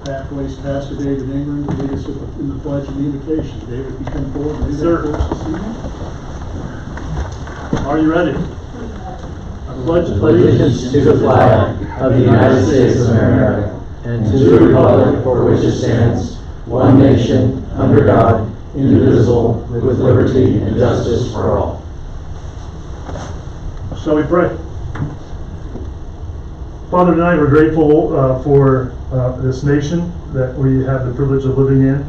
Pathways Pastor David Ingram to lead us in the pledge and the invocation. David, if you come forward and lead Sir. that for us this evening. Are you ready? I pledge Allegiance to the flag of the United States of America and to the republic for which it stands, one nation, under God, indivisible, with liberty and justice for all. Shall we pray? Father, tonight we're grateful for this nation that we have the privilege of living in.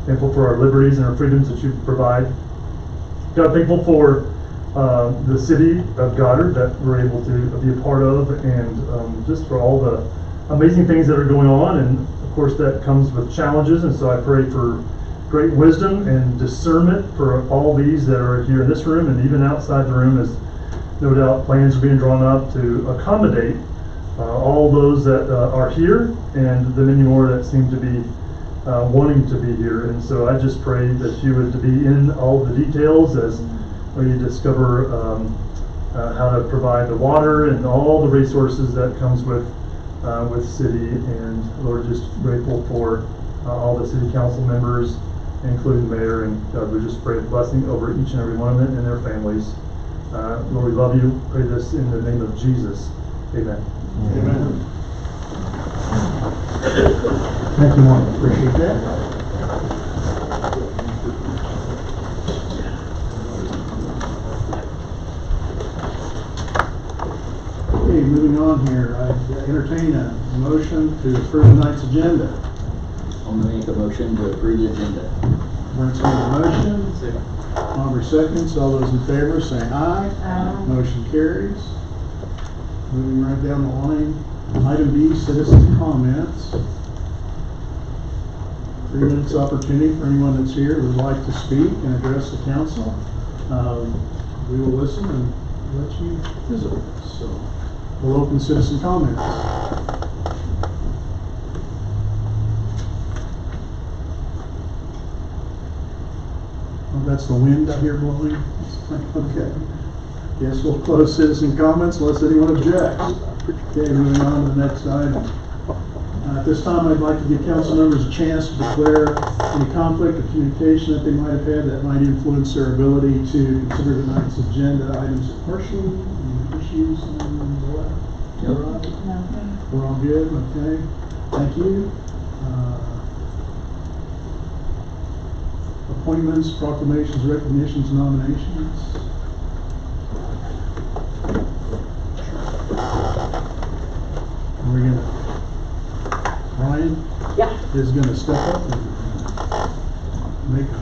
Thankful for our liberties and our freedoms that you provide. God, thankful for the city of Goddard that we're able to be a part of, and just for all the amazing things that are going on. And of course that comes with challenges, and so I pray for great wisdom and discernment for all these that are here in this room and even outside the room, as no doubt plans are being drawn up to accommodate all those that are here and the many more that seem to be wanting to be here. And so I just pray that you would be in all the details as we discover how to provide the water and all the resources that comes with city. And Lord, just grateful for all the city council members, including the mayor, and God, we just pray a blessing over each and every one of them and their families. Lord, we love you. Pray this in the name of Jesus. Amen. Amen. Thank you, Mark. Appreciate that. Okay, moving on here. I entertain a motion to approve tonight's agenda. I'll make a motion to approve the agenda. Brent's made a motion. Aubrey seconds. All those in favor say aye. Aye. Motion carries. Moving right down the line. Item B, citizen comments. 3 minutes opportunity for anyone that's here who would like to speak and address the council. We will listen and let you visit with us. So we'll open citizen comments. Oh, that's the wind out here blowing? Okay. Guess we'll close citizen comments unless anyone objects. Okay, moving on to the next item. At this time, I'd like to give council members a chance to declare any conflict or communication that they might have had that might influence their ability to consider tonight's agenda items impartially. Any issues on the left? Nope. Right? We're all good? Okay. Thank you. Appointments, proclamations, recognitions, nominations. We're gonna, Ryan is gonna step up and make an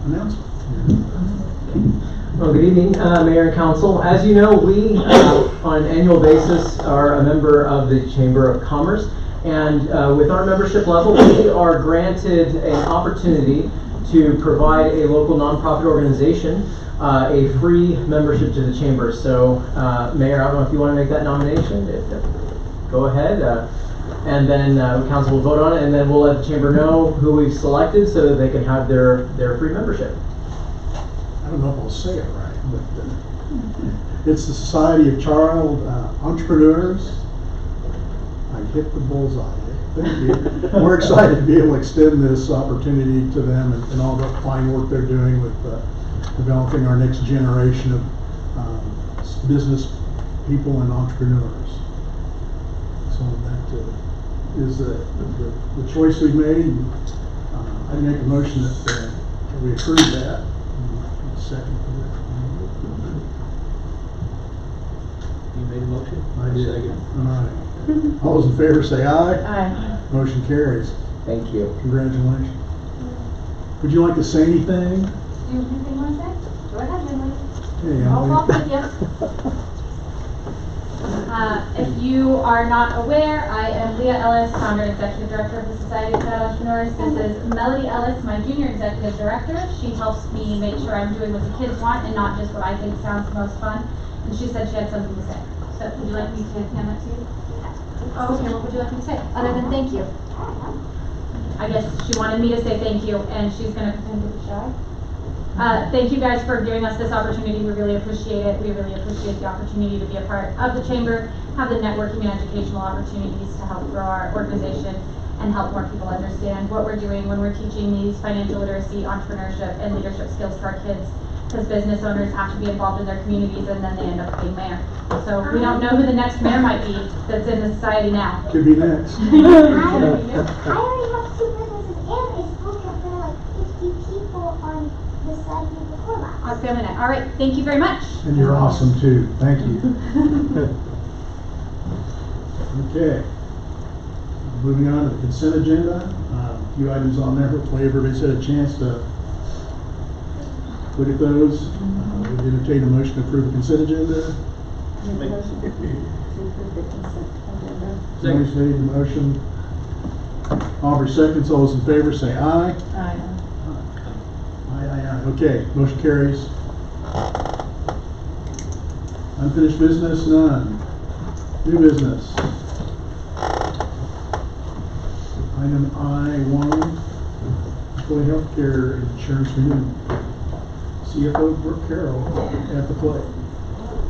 announcement here. Well, good evening, Mayor and Council. As you know, we, on an annual basis, are a member of the Chamber of Commerce. And with our membership level, we are granted an opportunity to provide a local nonprofit organization a free membership to the Chamber. So, Mayor, I don't know if you want to make that nomination. Go ahead. And then Council will vote on it, and then we'll let the Chamber know who we've selected so that they can have their free membership. I don't know if I'll say it right, but it's the Society of Child Entrepreneurs. I hit the bullseye. Thank you. We're excited to be able to extend this opportunity to them and all the fine work they're doing with developing our next generation of business people and entrepreneurs. So that is the choice we've made. I'd make a motion that we approve that. Second for that. You made a motion? I did. Second. All right. All those in favor say aye. Aye. Motion carries. Thank you. Congratulations. Would you like to say anything? Do you have anything you want to say? Go ahead, Emily. Hey, I'll Emily. walk with you. If you are not aware, I am Leah Ellis, founder and executive director of the Society of Child Entrepreneurs. This is Melody Ellis, my junior executive director. She helps me make sure I'm doing what the kids want and not just what I think sounds the most fun. And she said she had something to say. So would you like me to hand that to you? Oh, okay, what would you like me to say? Other than thank you. I guess she wanted me to say thank you, and she's going to pretend to be shy. Thank you guys for giving us this opportunity. We really appreciate it. We really appreciate the opportunity to be a part of the Chamber, have the networking and educational opportunities to help grow our organization, and help more people understand what we're doing when we're teaching these financial literacy, entrepreneurship, and leadership skills to our kids. Because business owners have to be involved in their communities and then they end up being mayor. So we don't know who the next mayor might be that's in the society now. Could be next. I already have 2 businesses and a school trip. There are like 50 people on the side of the courthouse. I'll go in it. All right, thank you very much. And you're awesome too. Thank you. Okay. Moving on to the consent agenda. A few items on there. Hopefully everybody's had a chance to look at those. Would entertain a motion to approve the consent agenda. Somebody's made the motion. Aubrey seconds. All those in favor say aye. Aye. Aye. Okay, motion carries. Unfinished business, none. New business. Item I1, employee healthcare insurance renewal. CFO Brooke Carroll at the plate.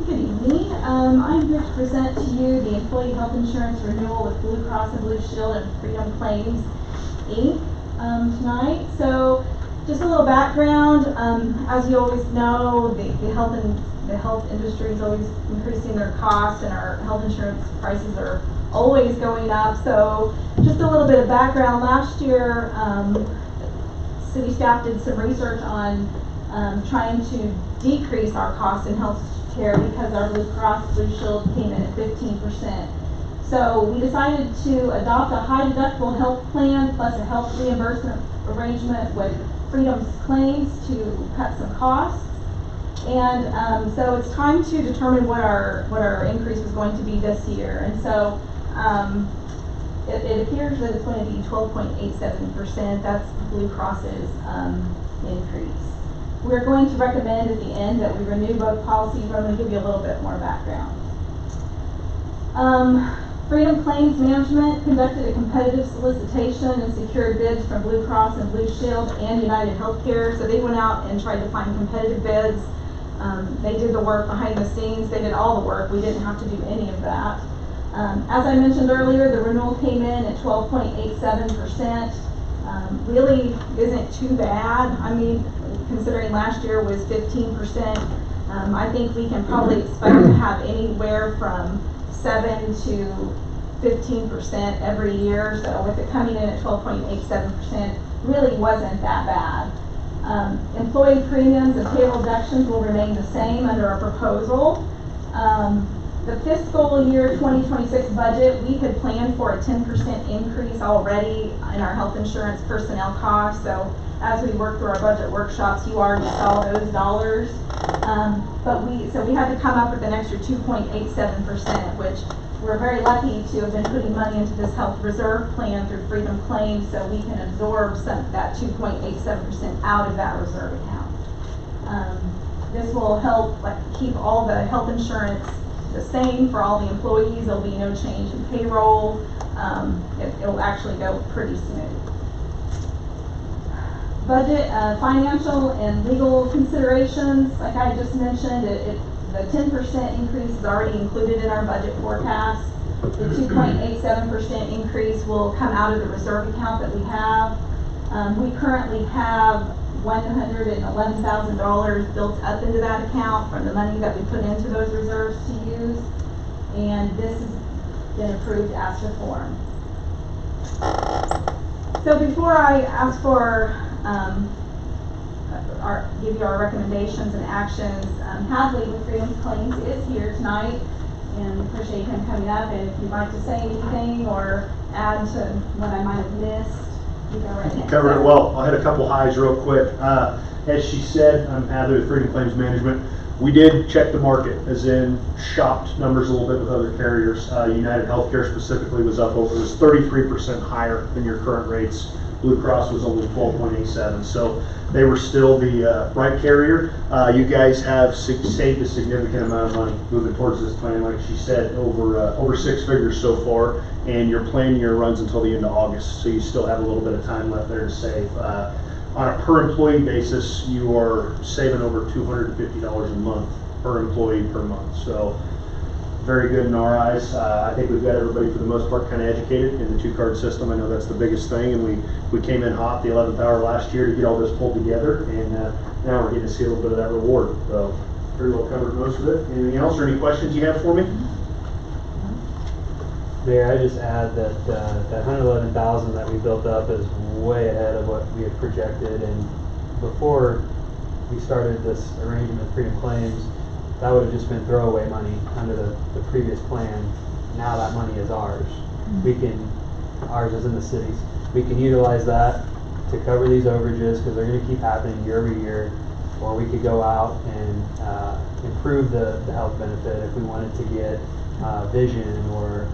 Good evening. I'm here to present to you the employee health insurance renewal with Blue Cross and Blue Shield and Freedom Claims, Inc. Tonight. So, just a little background. As you always know, the health industry is always increasing their costs, and our health insurance prices are always going up. So, just a little bit of background. Last year, city staff did some research on trying to decrease our costs in health care because our Blue Cross Blue Shield came in at 15%. So we decided to adopt a high deductible health plan plus a health reimbursement arrangement with Freedom's Claims to cut some costs. And so it's time to determine what our increase was going to be this year. And so it appears that it's going to be 12.87%. That's Blue Cross's increase. We're going to recommend at the end that we renew both policies. I'm going to give you a little bit more background. Freedom Claims Management conducted a competitive solicitation and secured bids from Blue Cross and Blue Shield and United Healthcare. So they went out and tried to find competitive bids. They did the work behind the scenes. They did all the work. We didn't have to do any of that. As I mentioned earlier, the renewal came in at 12.87%. Really isn't too bad. I mean, considering last year was 15%, I think we can probably expect to have anywhere from 7 to 15% every year. So with it coming in at 12.87%, really wasn't that bad. Employee premiums and payroll deductions will remain the same under our proposal. The fiscal year 2026 budget, we had planned for a 10% increase already in our health insurance personnel costs. So as we worked through our budget workshops, you already saw those dollars. So we had to come up with an extra 2.87%, which we're very lucky to have been putting money into this health reserve plan through Freedom Claims, so we can absorb that 2.87% out of that reserve account. This will help keep all the health insurance the same for all the employees. There'll be no change in payroll. It'll actually go pretty smooth. Budget, financial and legal considerations, like I just mentioned, the 10% increase is already included in our budget forecast. The 2.87% increase will come out of the reserve account that we have. We currently have $111,000 built up into that account from the money that we put into those reserves to use, and this has been approved as to form. So before I ask for give you our recommendations and actions, Hadley with Freedom Claims is here tonight, and appreciate him coming up. And if you'd like to say anything or add to what I might have missed, you go right ahead. You covered it well. I'll hit a couple highs real quick. As she said, I'm Hadley with Freedom Claims Management. We did check the market, as in shopped numbers a little bit with other carriers. United Healthcare specifically was up over, it was 33% higher than your current rates. Blue Cross was only 12.87, so they were still the right carrier. You guys have saved a significant amount of money moving towards this plan, like she said, over 6 figures so far, and your plan year runs until the end of August, so you still have a little bit of time left there to save. On a per employee basis, you are saving over $250 a month per employee per month. So very good in our eyes. I think we've got everybody for the most part kind of educated in the two-card system. I know that's the biggest thing, and we came in hot the 11th hour last year to get all this pulled together, and now we're getting to see a little bit of that reward. So pretty well covered most of it. Anything else or any questions you have for me? Mayor, I just add that that 111,000 that we built up is way ahead of what we had projected, and before we started this arrangement with Freedom Claims, that would have just been throwaway money under the previous plan. Now that money is ours. Ours is in the cities. We can utilize that to cover these overages because they're going to keep happening year over year, or we could go out and improve the health benefit if we wanted to get vision or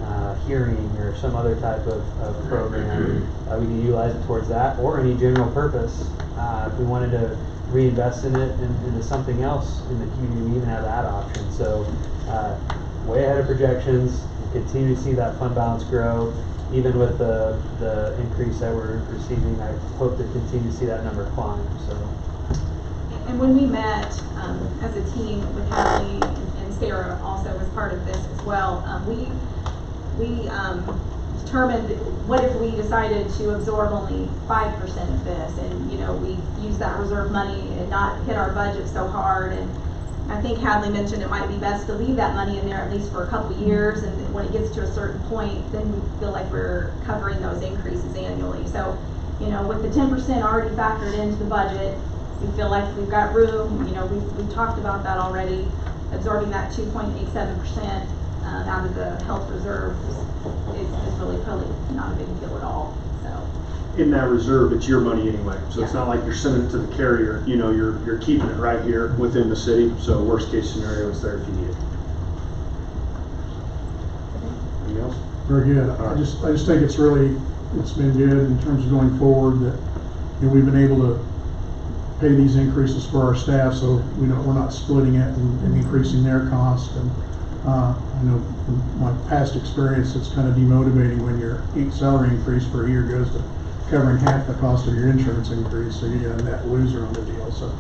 hearing or some other type of program. We can utilize it towards that, or any general purpose. If we wanted to reinvest in it into something else in the community, we even have that option. So way ahead of projections. We continue to see that fund balance grow. Even with the increase that we're receiving, I hope to continue to see that number climb. So. And when we met as a team with Hadley and Sarah also was part of this as well, we determined what if we decided to absorb only 5% of this, and we use that reserve money and not hit our budget so hard. And I think Hadley mentioned it might be best to leave that money in there at least for a couple years, and when it gets to a certain point, then we feel like we're covering those increases annually. So, with the 10% already factored into the budget, we feel like we've got room. We've talked about that already, absorbing that 2.87% out of the health reserve is really probably not a big deal at all. So in that reserve, it's your money anyway. So it's Yeah. not like you're sending it to the carrier. You're keeping it right here within the city. So worst case scenario, it's there if you need it. Anything else? Very good. I just think it's been good in terms of going forward that we've been able to pay these increases for our staff, so we're not splitting it and increasing their cost. And I know from my past experience, it's kind of demotivating when your salary increase for a year goes to covering half the cost of your insurance increase, so you're a net loser on the deal. So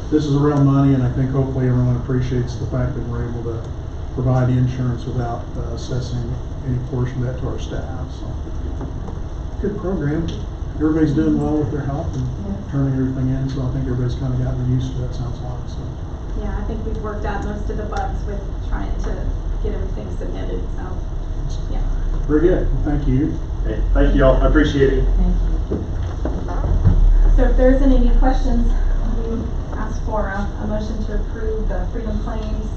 this is real money, and I think hopefully everyone appreciates the fact that we're able to provide insurance without assessing any portion of that to our staff. So good program. Everybody's doing well with their health and turning everything in, so I think everybody's kind of gotten used to it, sounds like. So yeah, I think we've worked out most of the bugs with trying to get everything submitted. So yeah. very good. Thank you. Hey, thank you all. I appreciate it. Thank you. So if there isn't any questions, we ask for a motion to approve the Freedom Claims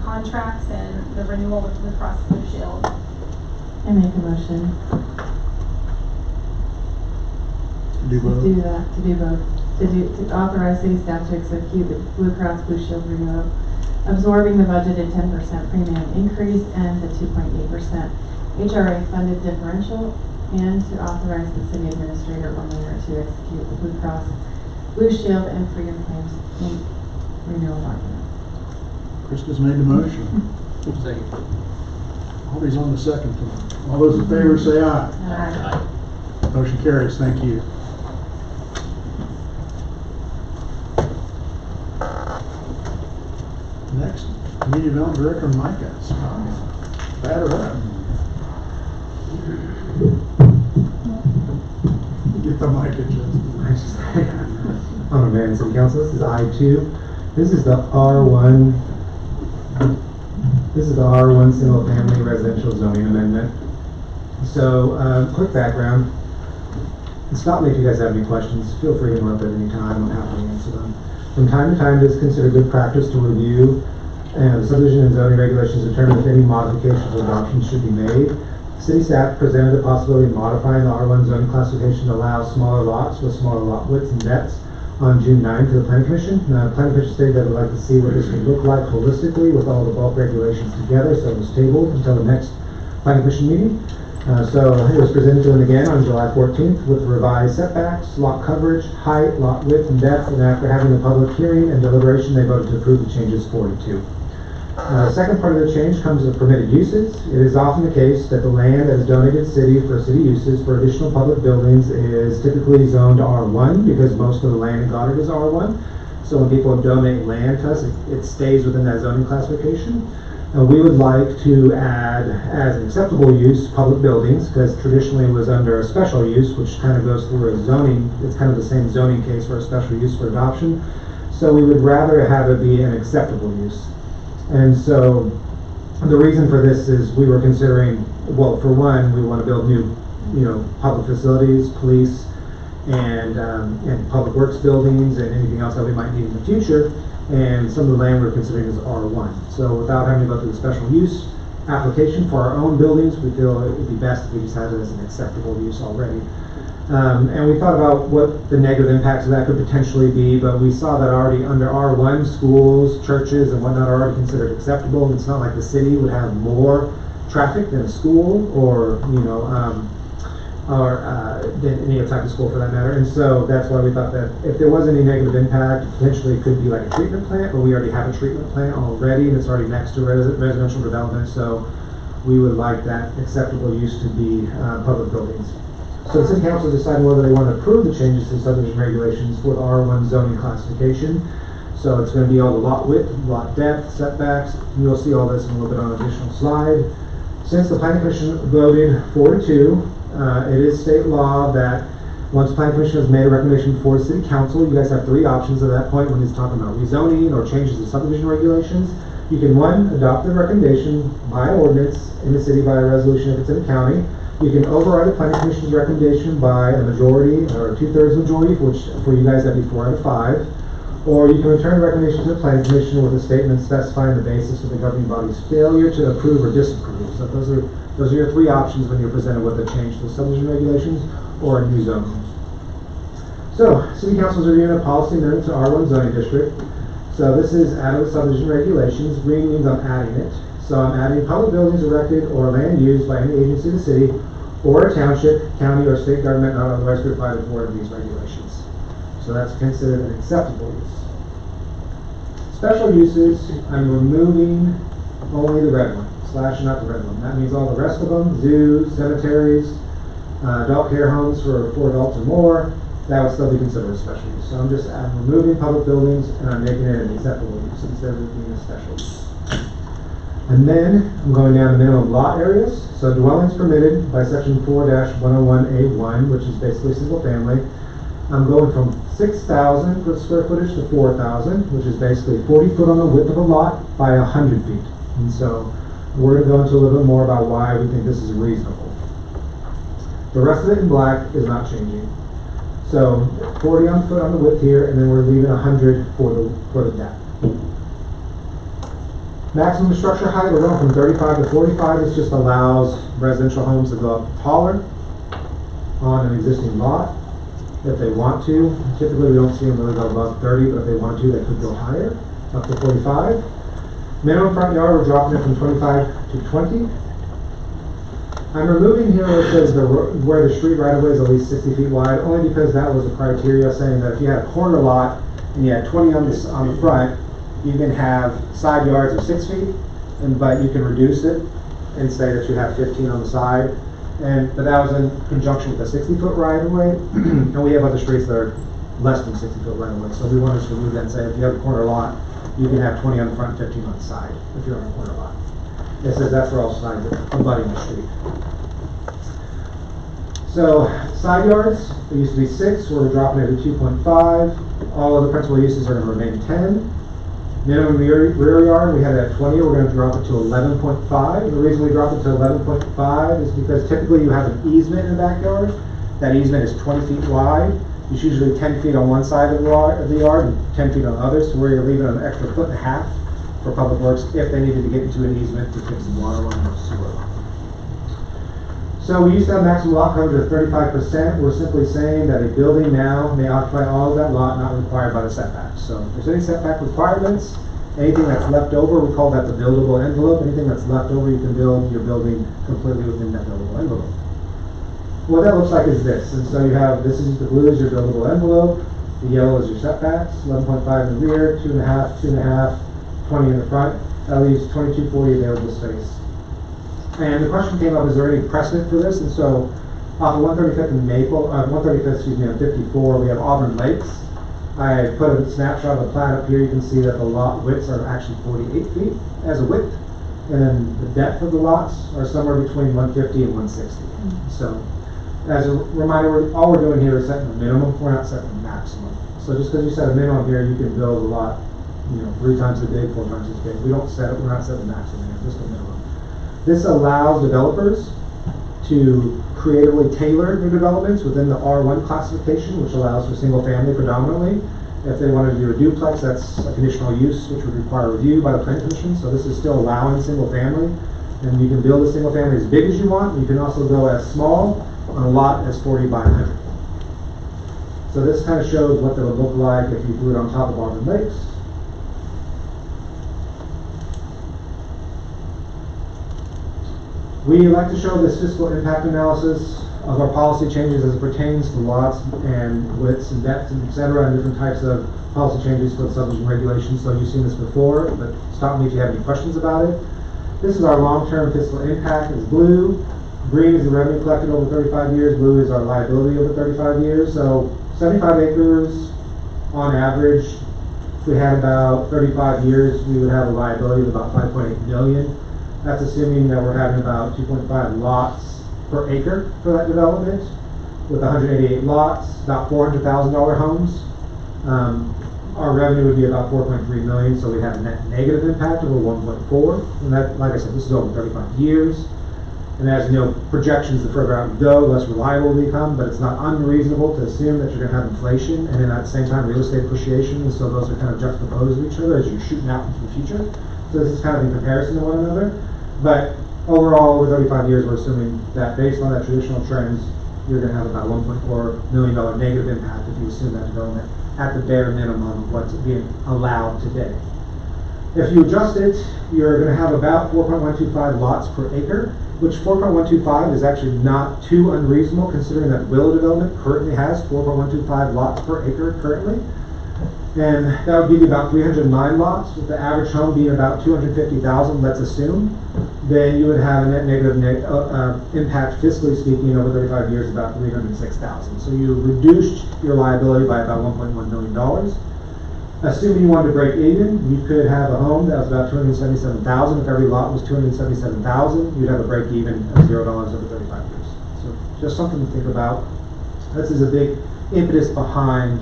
contracts and the renewal with Blue Cross Blue Shield. I make a motion Do both. to do both. To authorize city staff to execute the Blue Cross Blue Shield renewal, absorbing the budgeted 10% premium increase and the 2.8% HRA funded differential, and to authorize the city administrator or mayor to execute the Blue Cross Blue Shield and Freedom Claims Inc. renewal document. Krista's made the motion. Second. Always on the second one. All those in favor say aye. Aye. Motion carries. Thank you. Next, Community Development Director Micah. Batter up. Get the mic adjusted. I'm a mayor and city council. This is I-2. This is the R1. This is the R1 single family residential zoning amendment. So, quick background. Stop me if you guys have any questions. Feel free to interrupt at any time. I'm happy to answer them. From time to time, it is considered good practice to review the subdivision and zoning regulations to determine if any modifications or adoptions should be made. City staff presented the possibility of modifying the R1 zoning classification to allow smaller lots with smaller lot widths and depths on June 9th to the Planning Commission. The Planning Commission stated that would like to see what this would look like holistically with all the bulk regulations together, so it was tabled until the next Planning Commission meeting. So it was presented to them again on July 14th with revised setbacks, lot coverage, height, lot width, and depth, and after having the public hearing and deliberation, they voted to approve the changes 4-2. Second part of the change comes with permitted uses. It is often the case that the land that is donated city for city uses for additional public buildings is typically zoned R1 because most of the land in Goddard is R1. So when people donate land to us, it stays within that zoning classification. And we would like to add as an acceptable use public buildings, because traditionally it was under a special use, which kind of goes through a zoning, it's kind of the same zoning case for a special use for adoption. So we would rather have it be an acceptable use. And so the reason for this is we were considering, well, for one, we want to build new, public facilities, police, and public works buildings, and anything else that we might need in the future. And some of the land we're considering is R1. So without having to go through the special use application for our own buildings, we feel it would be best if we just had it as an acceptable use already. And we thought about what the negative impacts of that could potentially be, but we saw that already under R1, schools, churches, and whatnot are already considered acceptable. It's not like the city would have more traffic than a school, or than any other type of school for that matter. And so that's why we thought that if there was any negative impact, potentially it could be like a treatment plant, but we already have a treatment plant already, and it's already next to residential development. So we would like that acceptable use to be public buildings. So the City Council decided whether they want to approve the changes to subdivision regulations for the R1 zoning classification. So it's going to be all the lot width, lot depth, setbacks. You'll see all this in a little bit on an additional slide. Since the Planning Commission voted 4-2, it is state law that once the Planning Commission has made a recommendation before the City Council, you guys have three options at that point when it's talking about rezoning or changes to subdivision regulations. You can, one, adopt the recommendation by ordinance in the city by a resolution if it's in the county. You can override the Planning Commission's recommendation by a majority or a 2/3 majority, which for you guys that'd be 4 out of 5. Or you can return the recommendation to the Planning Commission with a statement specifying the basis of the governing body's failure to approve or disapprove. So those are your three options when you're presented with a change to the subdivision regulations or a new zone. So, City Council is reviewing a policy amendment to R1 zoning district. So this is out of the subdivision regulations. Green means I'm adding it. So I'm adding public buildings erected or land used by any agency of the city or a township, county, or state government not otherwise provided for in these regulations. So that's considered an acceptable use. Special uses, I'm removing only the red one, slashing out the red one. That means all the rest of them, zoos, cemeteries, adult care homes for 4 adults or more, that would still be considered a special use. So I'm removing public buildings and I'm making it an acceptable use instead of it being a special use. And then I'm going down to minimum lot areas. So dwellings permitted by section 4-101A1, which is basically single family. I'm going from 6,000 for square footage to 4,000, which is basically 40 foot on the width of a lot by 100 feet. And so we're going to go into a little bit more about why we think this is reasonable. The rest of it in black is not changing. So 40 foot on the width here, and then we're leaving 100 for the depth. Maximum structure height, we're going from 35 to 45. This just allows residential homes to go up taller on an existing lot if they want to. Typically, we don't see them really go above 30, but if they want to, they could go higher, up to 45. Minimum front yard, we're dropping it from 25 to 20. I'm removing here where it says where the street right-of-way is at least 60 feet wide, only because that was the criteria saying that if you had a corner lot and you had 20 on the front, you can have side yards of 6 feet, but you can reduce it and say that you have 15 on the side. But that was in conjunction with a 60-foot right-of-way, and we have other streets that are less than 60-foot right-of-way. So we wanted to remove that and say if you have a corner lot, you can have 20 on the front, 15 on the side if you're on a corner lot. It says that's for all sides abutting the street. So side yards, there used to be 6, we're dropping it to 2.5. All other principal uses are going to remain 10. Minimum rear yard, we had it at 20, we're going to drop it to 11.5. The reason we dropped it to 11.5 is because typically you have an easement in the backyard. That easement is 20 feet wide. It's usually 10 feet on one side of the yard and 10 feet on the other, so we're leaving an extra 1.5 feet for public works if they needed to get into an easement to fix the water line or sewer line. So we used to have maximum lot coverage of 35%. We're simply saying that a building now may occupy all of that lot not required by the setbacks. So if there's any setback requirements, anything that's left over, we call that the buildable envelope. Anything that's left over, you can build your building completely within that buildable envelope. What that looks like is this. And so you have, the blue is your buildable envelope, the yellow is your setbacks, 11.5 in the rear, 2.5, 2.5, 20 in the front. That leaves 2240 available space. And the question came up, is there any precedent for this? And so off of 135th and Maple, 135th, excuse me, on 54, we have Auburn Lakes. I put a snapshot of the plat up here. You can see that the lot widths are actually 48 feet as a width. And then the depth of the lots are somewhere between 150 and 160. So, as a reminder, all we're doing here is setting the minimum, we're not setting the maximum. So just because you set a minimum here, you can build a lot, 3 times as big, 4 times as big. We don't set it, we're not setting the maximum here, just the minimum. This allows developers to creatively tailor their developments within the R1 classification, which allows for single family predominantly. If they wanted to do a duplex, that's a conditional use, which would require review by the planning commission. So this is still allowing single family. And you can build a single family as big as you want. You can also go as small on a lot as 40 by 100. So this kind of shows what that would look like if you threw it on top of Auburn Lakes. We like to show this fiscal impact analysis of our policy changes as it pertains to lots and widths and depths and et cetera, and different types of policy changes for the subdivision regulations. So you've seen this before, but stop me if you have any questions about it. This is our long-term fiscal impact. It's blue. Green is the revenue collected over 35 years. Blue is our liability over 35 years. So 75 acres on average. If we had about 35 years, we would have a liability of about 5.8 million. That's assuming that we're having about 2.5 lots per acre for that development. With 188 lots, about $400,000 homes. Our revenue would be about 4.3 million, so we have a net negative impact of 1.4. And that, like I said, this is over 35 years. And as projections, the further out you go, less reliable they become, but it's not unreasonable to assume that you're going to have inflation and then at the same time real estate appreciation, and so those are kind of juxtaposed to each other as you're shooting out into the future. So this is kind of in comparison to one another. But overall, over 35 years, we're assuming that based on that traditional trends, you're going to have about $1.4 million negative impact if you assume that development at the bare minimum of what's being allowed today. If you adjust it, you're going to have about 4.125 lots per acre, which 4.125 is actually not too unreasonable considering that Willow development currently has 4.125 lots per acre currently. And that would give you about 309 lots, with the average home being about 250,000, let's assume. Then you would have a net negative impact, fiscally speaking, over 35 years, about 306,000. So you reduced your liability by about $1.1 million. Assuming you wanted to break even, you could have a home that was about 277,000. If every lot was 277,000, you'd have a break even of $0 over 35 years. So just something to think about. This is a big impetus behind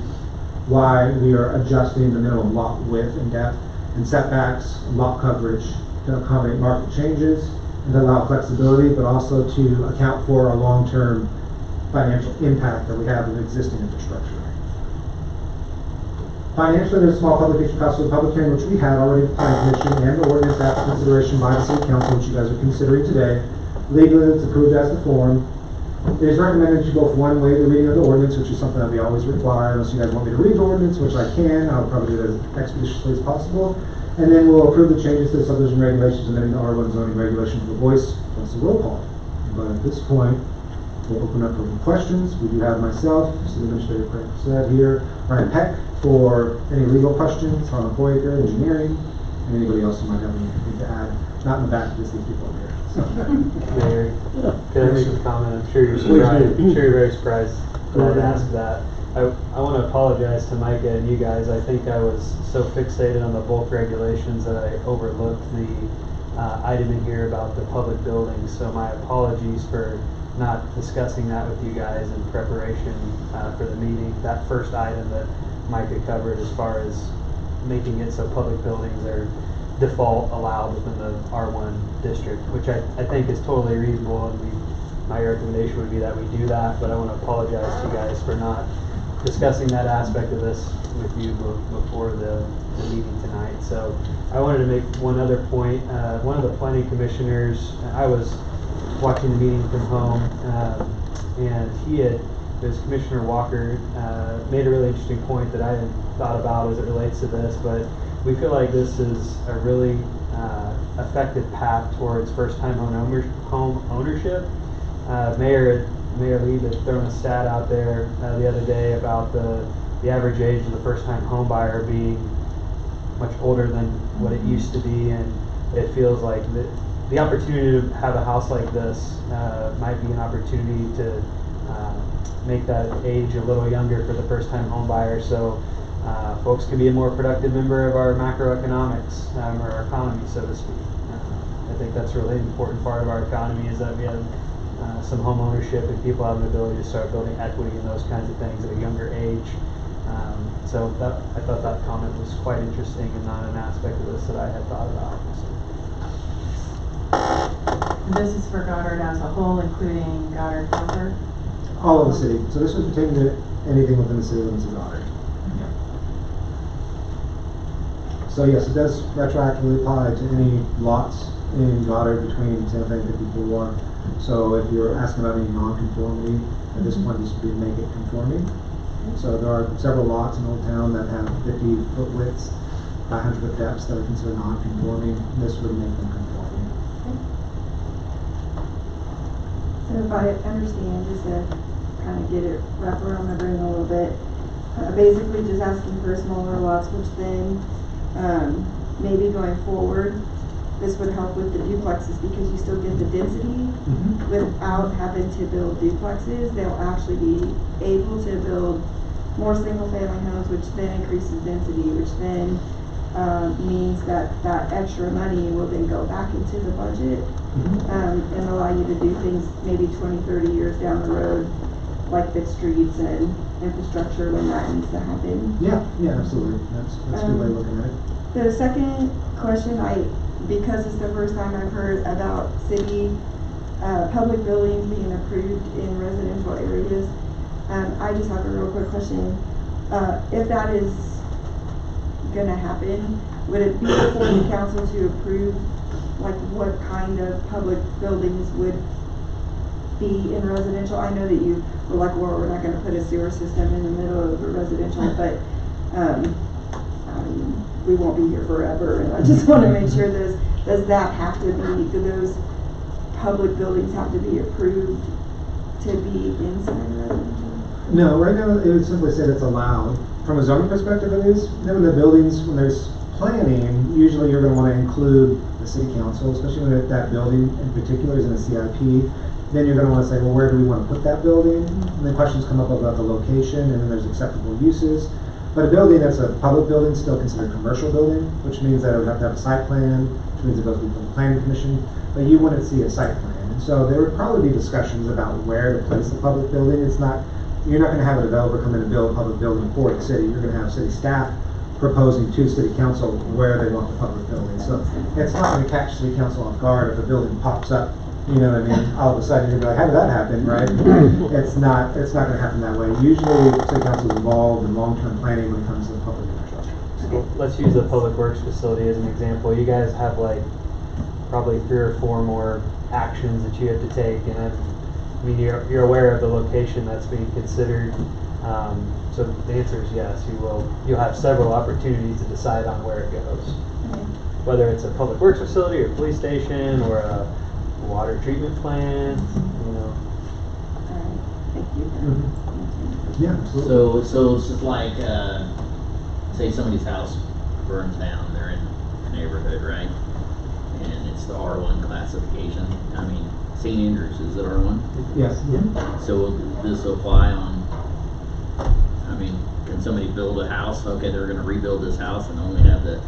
why we are adjusting the minimum lot width and depth and setbacks and lot coverage to accommodate market changes and to allow flexibility, but also to account for a long-term financial impact that we have in existing infrastructure. Financially, there's a small publication cost for the public hearing, which we had already at the planning commission, and the ordinance after consideration by the city council, which you guys are considering today. Legally, it's approved as the form. It is recommended you go for one way the reading of the ordinance, which is something that we always require, unless you guys want me to read the ordinance, which I can. I'll probably do it as expeditiously as possible. And then we'll approve the changes to the subdivision regulations and then the R1 zoning regulations with a voice plus a roll call. But at this point, we'll open up for questions. We do have myself, City Administrator Craig said here, Ryan Peck, for any legal questions on Foyer, engineering, and anybody else who might have anything to add. Not in the back, just these people up here. So. Mayor, can I make a comment? I'm sure you're surprised. I'm sure you're very surprised that I asked that. I want to apologize to Micah and you guys. I think I was so fixated on the bulk regulations that I overlooked the item in here about the public buildings. So my apologies for not discussing that with you guys in preparation for the meeting. That first item that Micah covered as far as making it so public buildings are default allowed within the R1 district, which I think is totally reasonable, and my recommendation would be that we do that, but I want to apologize to you guys for not discussing that aspect of this with you before the meeting tonight. So I wanted to make one other point. One of the planning commissioners, I was watching the meeting from home, and it was Commissioner Walker, made a really interesting point that I hadn't thought about as it relates to this, but we feel like this is a really effective path towards first-time home ownership. Mayor Lee had thrown a stat out there the other day about the average age of the first-time home buyer being much older than what it used to be, and it feels like the opportunity to have a house like this might be an opportunity to make that age a little younger for the first-time home buyer, so folks can be a more productive member of our macroeconomics, or our economy, so to speak. I think that's a really important part of our economy is that we have some home ownership and people have an ability to start building equity and those kinds of things at a younger age. So I thought that comment was quite interesting and not an aspect of this that I had thought about. And this is for Goddard as a whole, including Goddard proper? All of the city. So this would pertain to anything within the city limits of Goddard. So yes, it does retroactively apply to any lots in Goddard between Santa Fe and 54. So if you're asking about any non-conformity, at this point this would be make it conforming. So there are several lots in Old Town that have 50-foot widths, 100-foot depths that are considered non-conforming. This would make them conforming. So if I understand, just to kind of get it wrapped around my brain a little bit, basically just asking for smaller lots, which then maybe going forward, this would help with the duplexes because you still get the density without having to build duplexes. They'll actually be able to build more single-family homes, which then increases density, which then means that that extra money will then go back into the budget and allow you to do things maybe 20, 30 years down the road, like fix streets and infrastructure when that needs to happen. Yeah, absolutely. That's a good way of looking at it. The second question, because it's the first time I've heard about city public buildings being approved in residential areas, I just have a real quick question. If that is gonna happen, would it be before the council to approve like what kind of public buildings would be in residential? I know that you were like, well, we're not gonna put a sewer system in the middle of a residential, but we won't be here forever, and I just want to make sure does that have to be, do those public buildings have to be approved to be inside residential? No, right now it would simply say that's allowed. From a zoning perspective it is. Then when the buildings, when there's planning, usually you're going to want to include the city council, especially when that building in particular is in a CIP. Then you're going to want to say, well, where do we want to put that building? And then questions come up about the location, and then there's acceptable uses. But a building that's a public building is still considered a commercial building, which means that it would have to have a site plan, which means it goes before the planning commission, but you wouldn't see a site plan. And so there would probably be discussions about where to place the public building. It's not, you're not going to have a developer come in and build a public building for the city. You're going to have city staff proposing to city council where they want the public building. So it's not going to catch city council off guard if a building pops up. You know what I mean? All of a sudden you're going to be like, how did that happen, right? It's not going to happen that way. Usually city council is involved in long-term planning when it comes to public infrastructure. So let's use the public works facility as an example. You guys have like probably 3 or 4 more actions that you have to take, and I mean you're aware of the location that's being considered. So the answer is yes, you'll have several opportunities to decide on where it goes. Whether it's a public works facility or a police station or a water treatment plant, you know. Alright, thank you. Yeah, absolutely. So it's just like, say somebody's house burns down, they're in a neighborhood, right? And it's the R1 classification. I mean, St. Andrews, is it R1? Yes. So will this apply on, I mean, can somebody build a house? Okay, they're gonna rebuild this house and only have the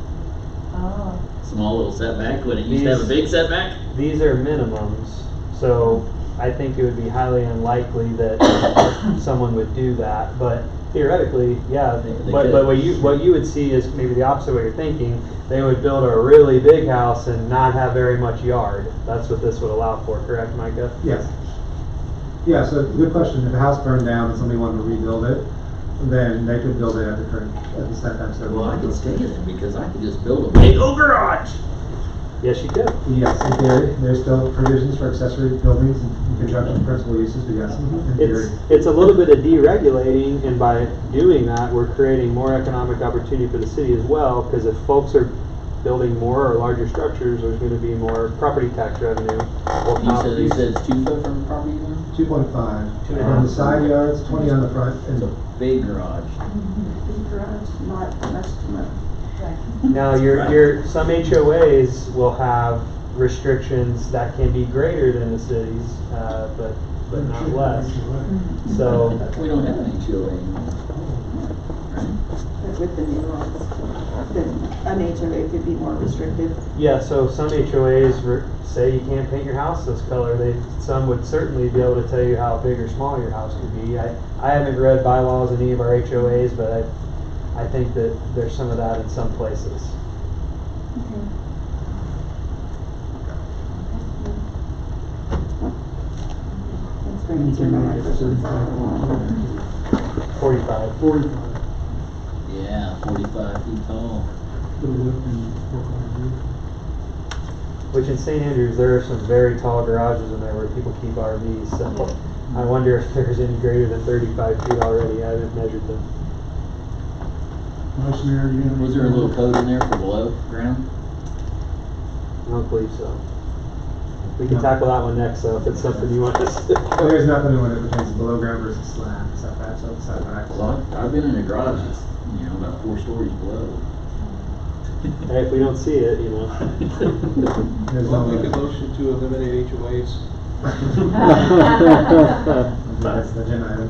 small little setback when it used to have a big setback? These are minimums, so I think it would be highly unlikely that someone would do that, but theoretically, yeah. But what you would see is maybe the opposite of what you're thinking. They would build a really big house and not have very much yard. That's what this would allow for, correct, Micah? Yes. Yeah, so good question. If the house burned down and somebody wanted to rebuild it, then they could build it at the setbacks that Well, I could stay then because I could just build a big old garage. Yes, you could. Yes, in theory. There's still provisions for accessory buildings in conjunction with principal uses, but yes, in theory. It's a little bit of deregulating, and by doing that, we're creating more economic opportunity for the city as well, because if folks are building more or larger structures, there's going to be more property tax revenue. You said it's 2 foot from the property line? 2.5. On the side yards, 20 on the front. It's a big garage. Big garage, not much too much. Now, your some HOAs will have restrictions that can be greater than the cities, but not less. So we don't have an HOA anymore. Right? with the new lots, then an HOA could be more restrictive. Yeah, so some HOAs say you can't paint your house this color. Some would certainly be able to tell you how big or small your house could be. I haven't read bylaws in any of our HOAs, but I think that there's some of that in some places. Thanks for You answering can my make it questions. 45. 45. Yeah, 45 feet tall. Put a whip in 4.2. Which in St. Andrews, there are some very tall garages in there where people keep RVs. So I wonder if there's any greater than 35 feet already. I haven't measured them. Vice Mayor, you have? Was there a little code in there for below ground? I don't believe so. We can tackle that one next, though, if it's something you want us to. There's nothing when it pertains to below ground versus slab, setbacks, setbacks. Well, I've been in a garage that's, about 4 stories below. Hey, if we don't see it, There's I'll no make a limit. motion to eliminate HOAs. That's the agenda item.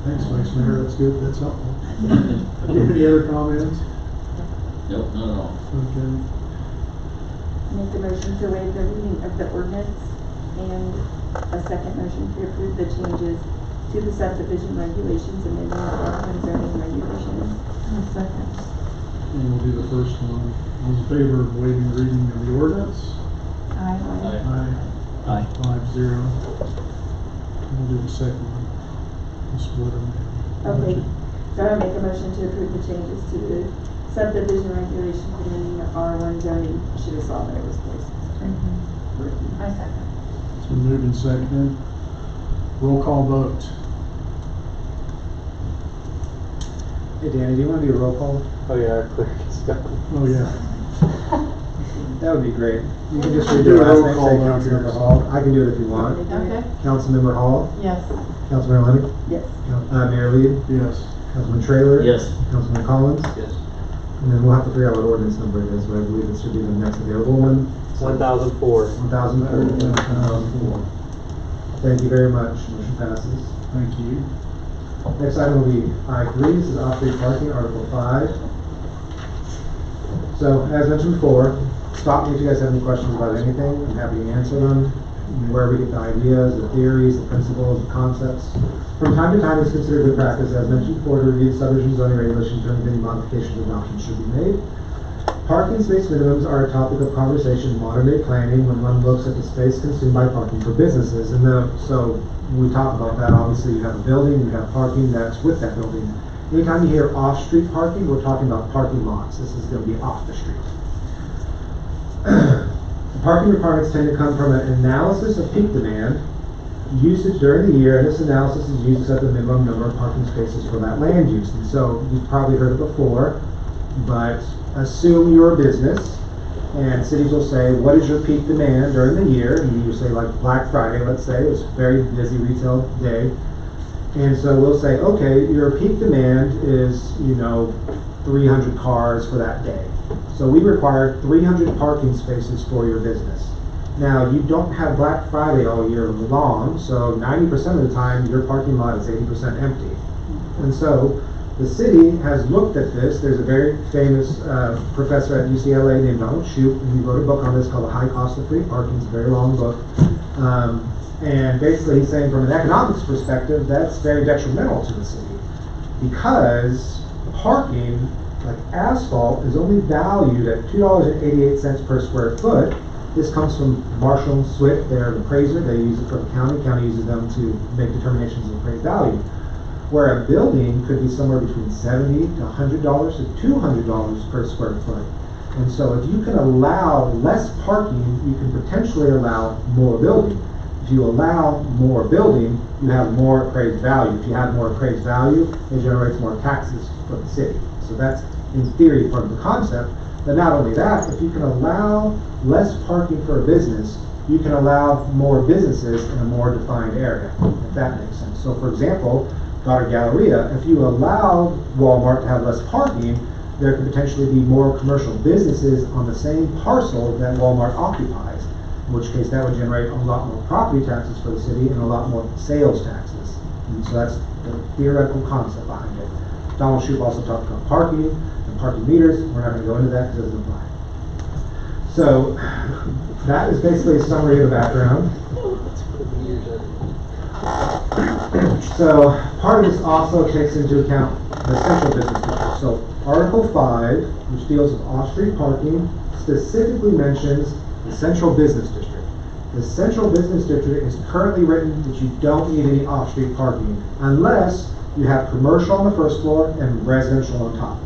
Thanks, Vice Mayor, that's good, that's helpful. Any other comments? Nope, not at all. Okay. Make the motion to waive the reading of the ordinance and a second motion to approve the changes to the subdivision regulations and the and zoning regulations. Second. And we'll do the first one. All in favor of waiving reading of the ordinance? Aye. Aye. Aye. 5-0. We'll do the second one. We'll split them. Okay, so I make a motion to approve the changes to the subdivision regulations amending the R1 zoning. Should have saw that it was placed. I second. It's been moved and seconded. Roll call vote. Hey Danny, do you want to do a roll call? Oh, yeah, our clerk is gone. Oh, yeah. That would be great. You can just Do read a your last roll name, call say now, Councilmember Chris. Hall. I can do it if you want. Okay. Councilmember Hall, Yes. Councilmember Lennox, Yes. Mayor Reed, Yes. Councilman Trailer. Yes. Councilman Collins. Yes. And then we'll have to figure out what ordinance number it is, but I believe it should be the next available one. 1004. 1004. Thank you very much. Motion passes. Thank you. Next item will be I3. This is off-street parking, Article 5. So, as mentioned before, stop me if you guys have any questions about anything. I'm happy to answer them. Where we get the ideas, the theories, the principles, the concepts. From time to time, it's considered good practice, as mentioned before, to review subdivision zoning regulations during any modifications or adoptions should be made. Parking space minimums are a topic of conversation in modern day planning when one looks at the space consumed by parking for businesses. So when we talk about that, obviously you have a building, you have parking that's with that building. Anytime you hear off-street parking, we're talking about parking lots. This is going to be off the street. The parking requirements tend to come from an analysis of peak demand, usage during the year, and this analysis is used to set the minimum number of parking spaces for that land use. And so you've probably heard it before, but assume you're a business, and cities will say, what is your peak demand during the year? And you say like Black Friday, let's say, it was a very busy retail day. And so we'll say, okay, your peak demand is, 300 cars for that day. So we require 300 parking spaces for your business. Now, you don't have Black Friday all year long, so 90% of the time your parking lot is 80% empty. And so the city has looked at this. There's a very famous professor at UCLA named Donald Shoup, and he wrote a book on this called The High Cost of Free Parking. It's a very long book. And basically he's saying from an economics perspective, that's very detrimental to the city. Because parking, like asphalt, is only valued at $2.88 per square foot. This comes from Marshall and Swift. They're an appraiser. They use it for the county. County uses them to make determinations of appraised value. Where a building could be somewhere between $70 to $100 to $200 per square foot. And so if you can allow less parking, you can potentially allow more building. If you allow more building, you have more appraised value. If you have more appraised value, it generates more taxes for the city. So that's, in theory, part of the concept. But not only that, if you can allow less parking for a business, you can allow more businesses in a more defined area, if that makes sense. So for example, Goddard Galleria, if you allow Walmart to have less parking, there could potentially be more commercial businesses on the same parcel that Walmart occupies, in which case that would generate a lot more property taxes for the city and a lot more sales taxes. And so that's the theoretical concept behind it. Donald Shoup also talked about parking and parking meters. We're not going to go into that because it doesn't apply. So that is basically a summary of the background. So part of this also takes into account the central business district. So Article 5, which deals with off-street parking, specifically mentions the central business district. The central business district is currently written that you don't need any off-street parking unless you have commercial on the first floor and residential on top.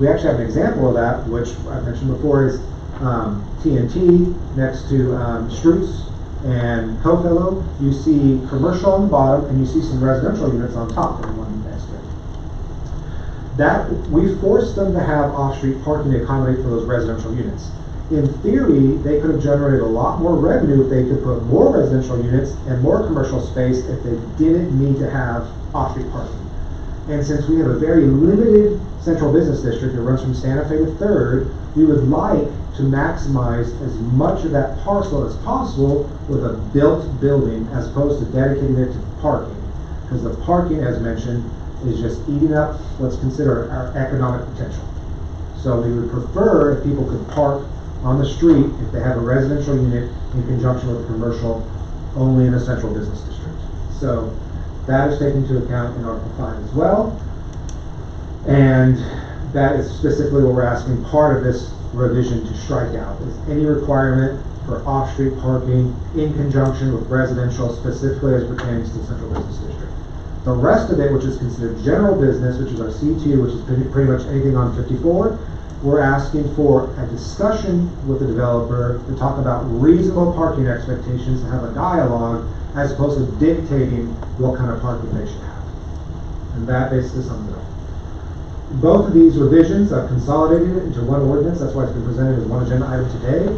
We actually have an example of that, which I mentioned before, is TNT next to Strutz and Cofellow. You see commercial on the bottom and you see some residential units on top in one next to it. That, we forced them to have off-street parking to accommodate for those residential units. In theory, they could have generated a lot more revenue if they could put more residential units and more commercial space if they didn't need to have off-street parking. And since we have a very limited central business district that runs from Santa Fe to 3rd, we would like to maximize as much of that parcel as possible with a built building as opposed to dedicating it to parking. Because the parking, as mentioned, is just eating up what's considered our economic potential. So we would prefer if people could park on the street if they have a residential unit in conjunction with a commercial only in a central business district. So that is taken into account in Article 5 as well. And that is specifically what we're asking part of this revision to strike out, is any requirement for off-street parking in conjunction with residential, specifically as pertains to the central business district. The rest of it, which is considered general business, which is our C2, which is pretty much anything on 54, we're asking for a discussion with the developer to talk about reasonable parking expectations and have a dialogue as opposed to dictating what kind of parking they should have. And that basically sums it up. Both of these revisions are consolidated into one ordinance. That's why it's been presented as one agenda item today.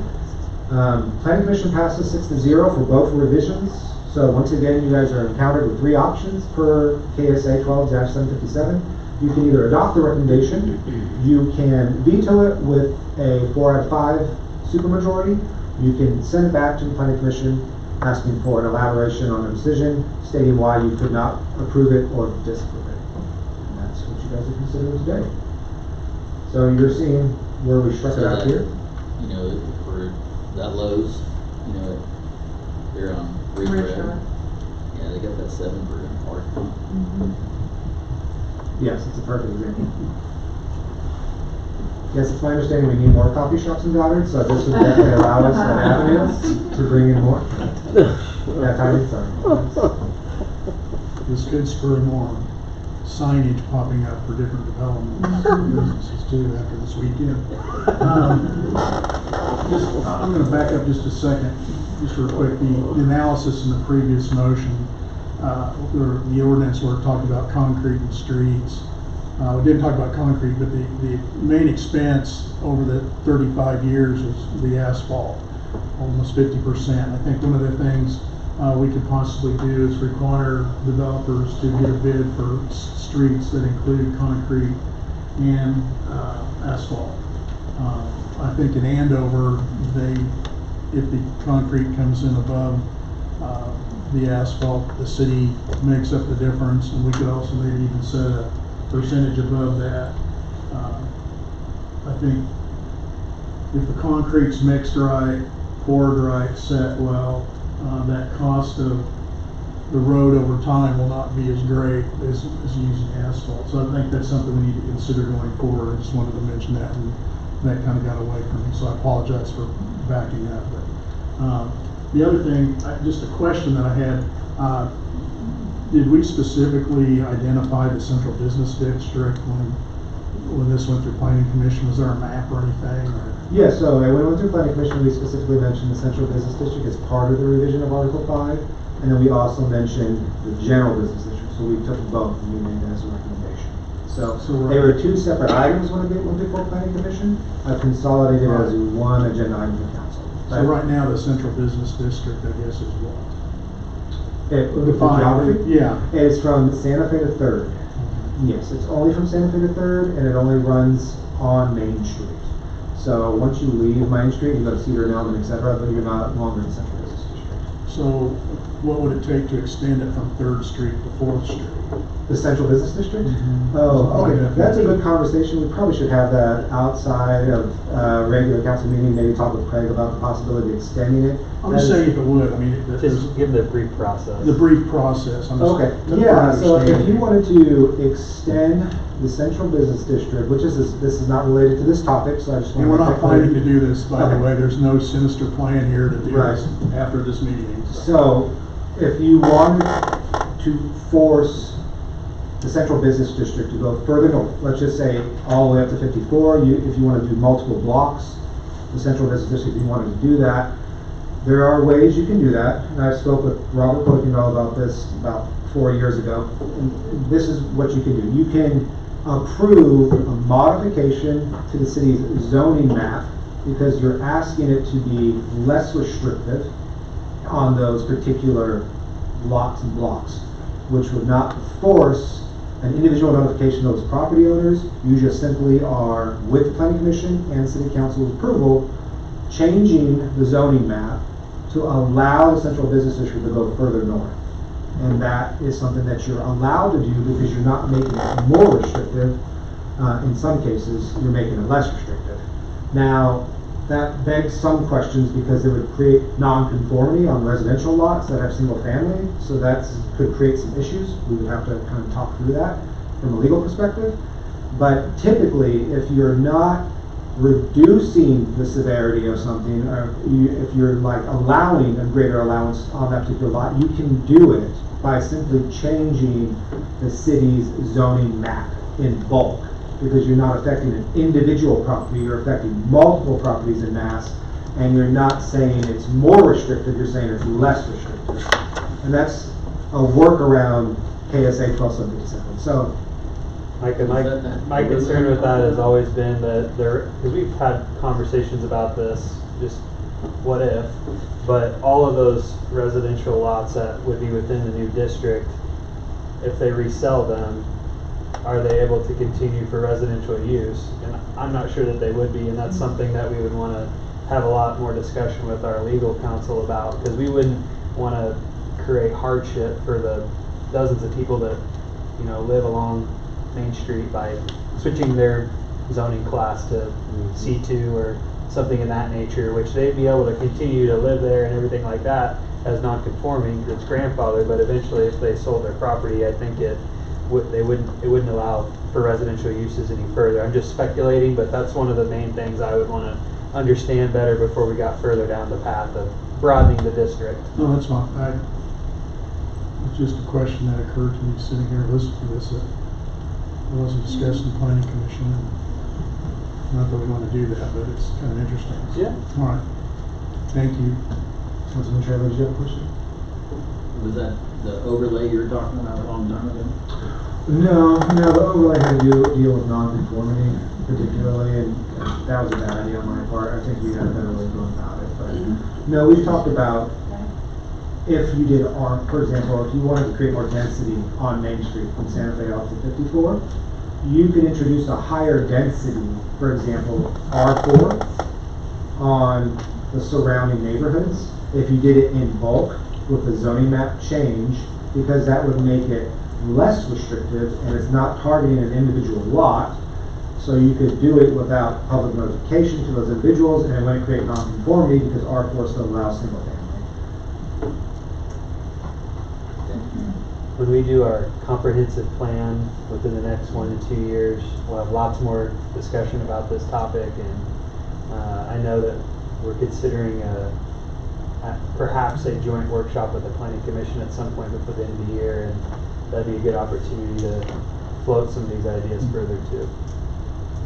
Planning Commission passes 6-0 for both revisions. So once again, you guys are encountered with 3 options per KSA 12-757. You can either adopt the recommendation, you can veto it with a 4 out of 5 supermajority, you can send it back to the Planning Commission asking for an elaboration on the decision, stating why you could not approve it or disapprove it. And that's what you guys are considering today. So you're seeing where we struck it out that, here. You know, for that Lowe's, you know, they're on Ridge Road. Yeah, they got that 7 for parking. Yes, it's a perfect example. Yes, it's my understanding we need more coffee shops in Goddard, so this would definitely allow us an avenue to bring in more. That time, sorry. This could spur more signage popping up for different developments and businesses too after this weekend. I'm going to back up just a second, just real quick. The analysis in the previous motion, the ordinance where it talked about concrete and streets. We didn't talk about concrete, but the main expense over the 35 years was the asphalt, almost 50%. I think one of the things we could possibly do is require developers to get a bid for streets that include concrete and asphalt. I think in Andover, if the concrete comes in above the asphalt, the city makes up the difference, and we could also maybe even set a percentage above that. I think if the concrete's mixed right, poured right, set well, that cost of the road over time will not be as great as using asphalt. So I think that's something we need to consider going forward. I just wanted to mention that, and that kind of got away from me, so I apologize for backing up. But the other thing, just a question that I had, did we specifically identify the central business district when this went through Planning Commission? Was there a map or anything? Or? Yeah, so when we went through Planning Commission, we specifically mentioned the central business district as part of the revision of Article 5, and then we also mentioned the general business district, so we took both and we made that as a recommendation. So they were 2 separate items when it went before Planning Commission. I've consolidated it as one agenda item for council. So right now, the central business district, I guess, is what? Defined. Yeah. It's from Santa Fe to 3rd. Yes, it's only from Santa Fe to 3rd, and it only runs on Main Street. So once you leave Main Street, you go to Cedar and Elm, etc., but you're not longer in Central Business District. So what would it take to extend it from 3rd Street to 4th Street? The central business district? Mhm. Oh, okay, Yeah. that's a good conversation, we probably should have that outside of, regular council meeting, maybe talk with Craig about the possibility of extending it. I'm just saying if it would, I mean, there's Just give the brief process. the brief process. I'm just- Okay, that's yeah, what I so if understand. you wanted to extend the central business district, which is, this is not related to this topic, so I just want And to. we're not planning to do this, by the Okay. way, there's no sinister plan here to do Right. this after this meeting. So, if you wanted to force the central business district to go further north, let's just say all the way up to 54, if you want to do multiple blocks, the central business district, if you wanted to do that, there are ways you can do that, and I spoke with Robert Cokinall about this about 4 years ago, and this is what you can do. You can approve a modification to the city's zoning map, because you're asking it to be less restrictive on those particular lots and blocks, which would not force an individual notification of those property owners. You just simply are, with the planning commission and city council's approval, changing the zoning map to allow the central business district to go further north. And that is something that you're allowed to do because you're not making it more restrictive. In some cases, you're making it less restrictive. Now, that begs some questions because it would create non-conformity on residential lots that have single family, so that could create some issues. We would have to kind of talk through that from a legal perspective. But typically, if you're not reducing the severity of something, or if you're like allowing a greater allowance on that particular lot, you can do it by simply changing the city's zoning map in bulk, because you're not affecting an individual property, you're affecting multiple properties in mass, and you're not saying it's more restrictive, you're saying it's less restrictive. And that's a workaround KSA 1257. So, My concern with that has always been that because we've had conversations about this, just what if, but all of those residential lots that would be within the new district, if they resell them, are they able to continue for residential use? And I'm not sure that they would be, and that's something that we would want to have a lot more discussion with our legal counsel about, because we wouldn't want to create hardship for the dozens of people that, live along Main Street by switching their zoning class to C2 or something in that nature, which they'd be able to continue to live there and everything like that as non-conforming, it's grandfathered, but eventually if they sold their property, I think it wouldn't allow for residential uses any further. I'm just speculating, but that's one of the main things I would want to understand better before we got further down the path of broadening the district. No, that's fine. It's just a question that occurred to me sitting here listening to this. It wasn't discussed in the planning commission. Not that we want to do that, but it's kind of interesting. Yeah. All right. Thank you. Councilman Trevor, did you have a question? Was that the overlay you were talking about a long time ago? No, the overlay had to deal with non-conformity particularly, and that was a bad idea on my part. I think we had a better way of going about it, but no, we've talked about if you did for example, if you wanted to create more density on Main Street from Santa Fe out to 54, you could introduce a higher density, for example, R4 on the surrounding neighborhoods. If you did it in bulk with the zoning map change, because that would make it less restrictive and it's not targeting an individual lot, so you could do it without public notification to those individuals, and it wouldn't create non-conformity because R4 still allows single family. When we do our comprehensive plan within the next 1 to 2 years, we'll have lots more discussion about this topic, and I know that we're considering perhaps a joint workshop with the planning commission at some point before the end of the year, and that'd be a good opportunity to float some of these ideas further too.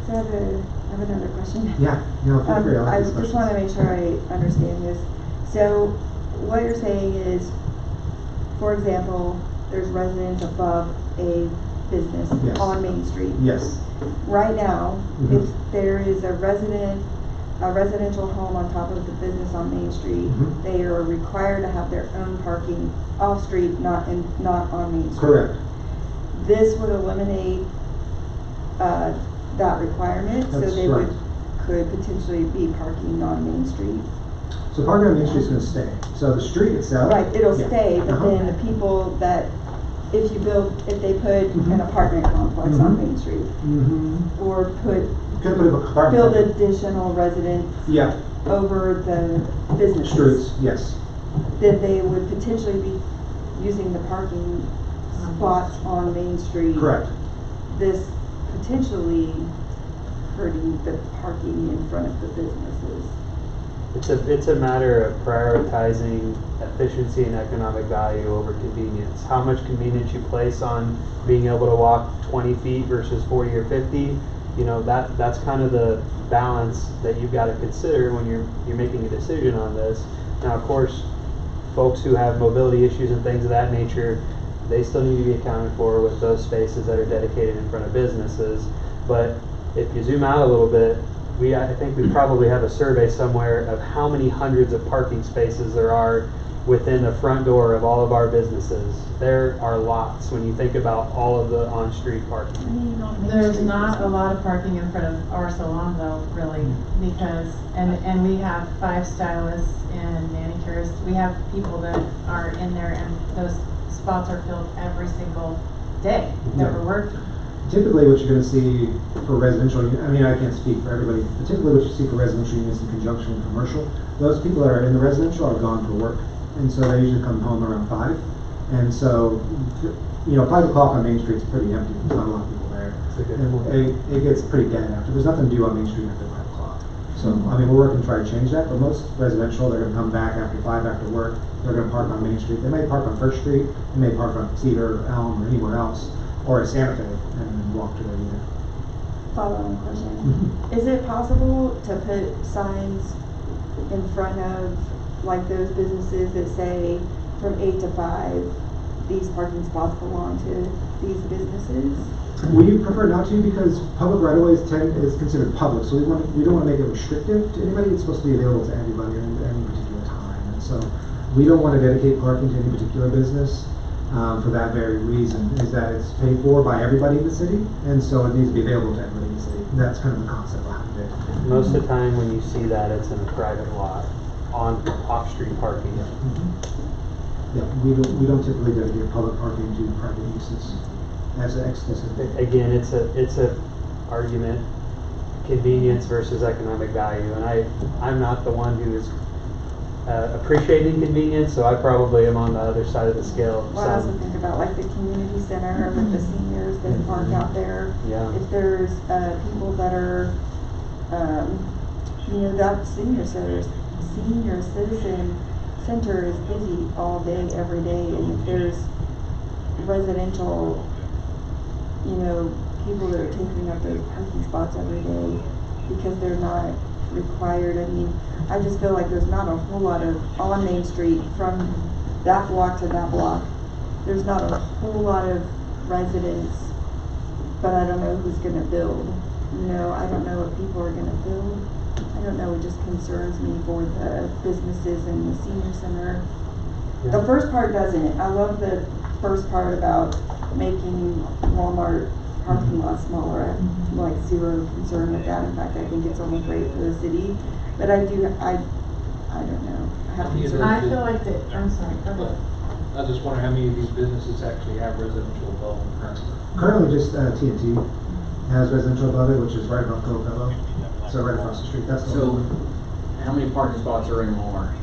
So I have another question. Yeah, no, feel free. I just want to make sure I understand this. So what you're saying is, for example, there's residents above a business Yes. on Main Street. Yes. Right now, Mhm. if there is a residential home on top of the business on Main Street, Mhm. they are required to have their own parking off street, not on Main Street. Correct. This would eliminate that requirement, so That's they right. could potentially be parking on Main Street. So parking on Main Street is going to stay. So the street itself. Right, it'll Yeah. stay, but Uh-huh. then the people that if they put an apartment complex on Main Street, Mm-hmm. or Could put a apartment. build additional residents Yeah, over the businesses. streets, yes. Then they would potentially be using the parking spots on Main Street. Correct. This potentially hurting the parking in front of the businesses. It's a matter of prioritizing efficiency and economic value over convenience. How much convenience you place on being able to walk 20 feet versus 40 or 50, you know, that's kind of the balance that you've got to consider when you're making a decision on this. Now, of course, folks who have mobility issues and things of that nature, they still need to be accounted for with those spaces that are dedicated in front of businesses. But if you zoom out a little bit, I think we probably have a survey somewhere of how many hundreds of parking spaces there are within the front door of all of our businesses. There are lots when you think about all of the on-street parking. There's not a lot of parking in front of our salon though, really, because, and we have 5 stylists and manicurists. We have people that are in there and those spots are filled every single day that we're working. Typically, what you're going to see for residential, I mean, I can't speak for everybody, but typically what you see for residential units in conjunction with commercial, those people that are in the residential are gone for work. And so they usually come home around 5. And so, you know, 5 o'clock on Main Street's pretty empty. There's not a lot of people there. And it gets pretty dead after. There's nothing to do on Main Street after 5 o'clock. So, I mean, we're working to try to change that, but most residential, they're going to come back after 5 after work. They're going to park on Main Street. They may park on First Street. They may park on Cedar, Elm, or anywhere else, or at Santa Fe, and then walk to their unit. Follow-on question. Is it possible to put signs in front of like those businesses that say from 8 to 5, these parking spots belong to these businesses? We prefer not to because public right-of-ways is considered public, so we don't want to make it restrictive to anybody. It's supposed to be available to everybody at any particular time. And so we don't want to dedicate parking to any particular business for that very reason, is that it's paid for by everybody in the city, and so it needs to be available to everybody in the city. And that's kind of the concept behind it. Most of the time when you see that, it's in a private lot on off-street parking. Yeah, we don't typically dedicate public parking to private uses as an exclusive. Again, it's a argument, convenience versus economic value, and I'm not the one who is appreciating convenience, so I probably am on the other side of the scale. Well, I also think about like the community center with the seniors that park out there. Yeah. If there's people that are, you know, that senior citizen center is busy all day, every day, and if there's residential, you know, people that are taking up those parking spots every day because they're not required. I mean, I just feel like there's not a whole lot of, on Main Street, from that block to that block, there's not a whole lot of residents, but I don't know who's gonna build. You know, I don't know what people are gonna build. I don't know, it just concerns me for the businesses in the senior center. Yeah. The first part doesn't. I love the first part about making Walmart parking lots smaller. I have like zero concern with that. In fact, I think it's only great for the city. But I don't know. I have concerns. I feel like I'm sorry, go ahead. I just wonder how many of these businesses actually have residential above them currently. Currently, just TNT has residential above it, which is right above Coca-Cola. So right across the street. That's the So, one. how many parking spots are in Walmart?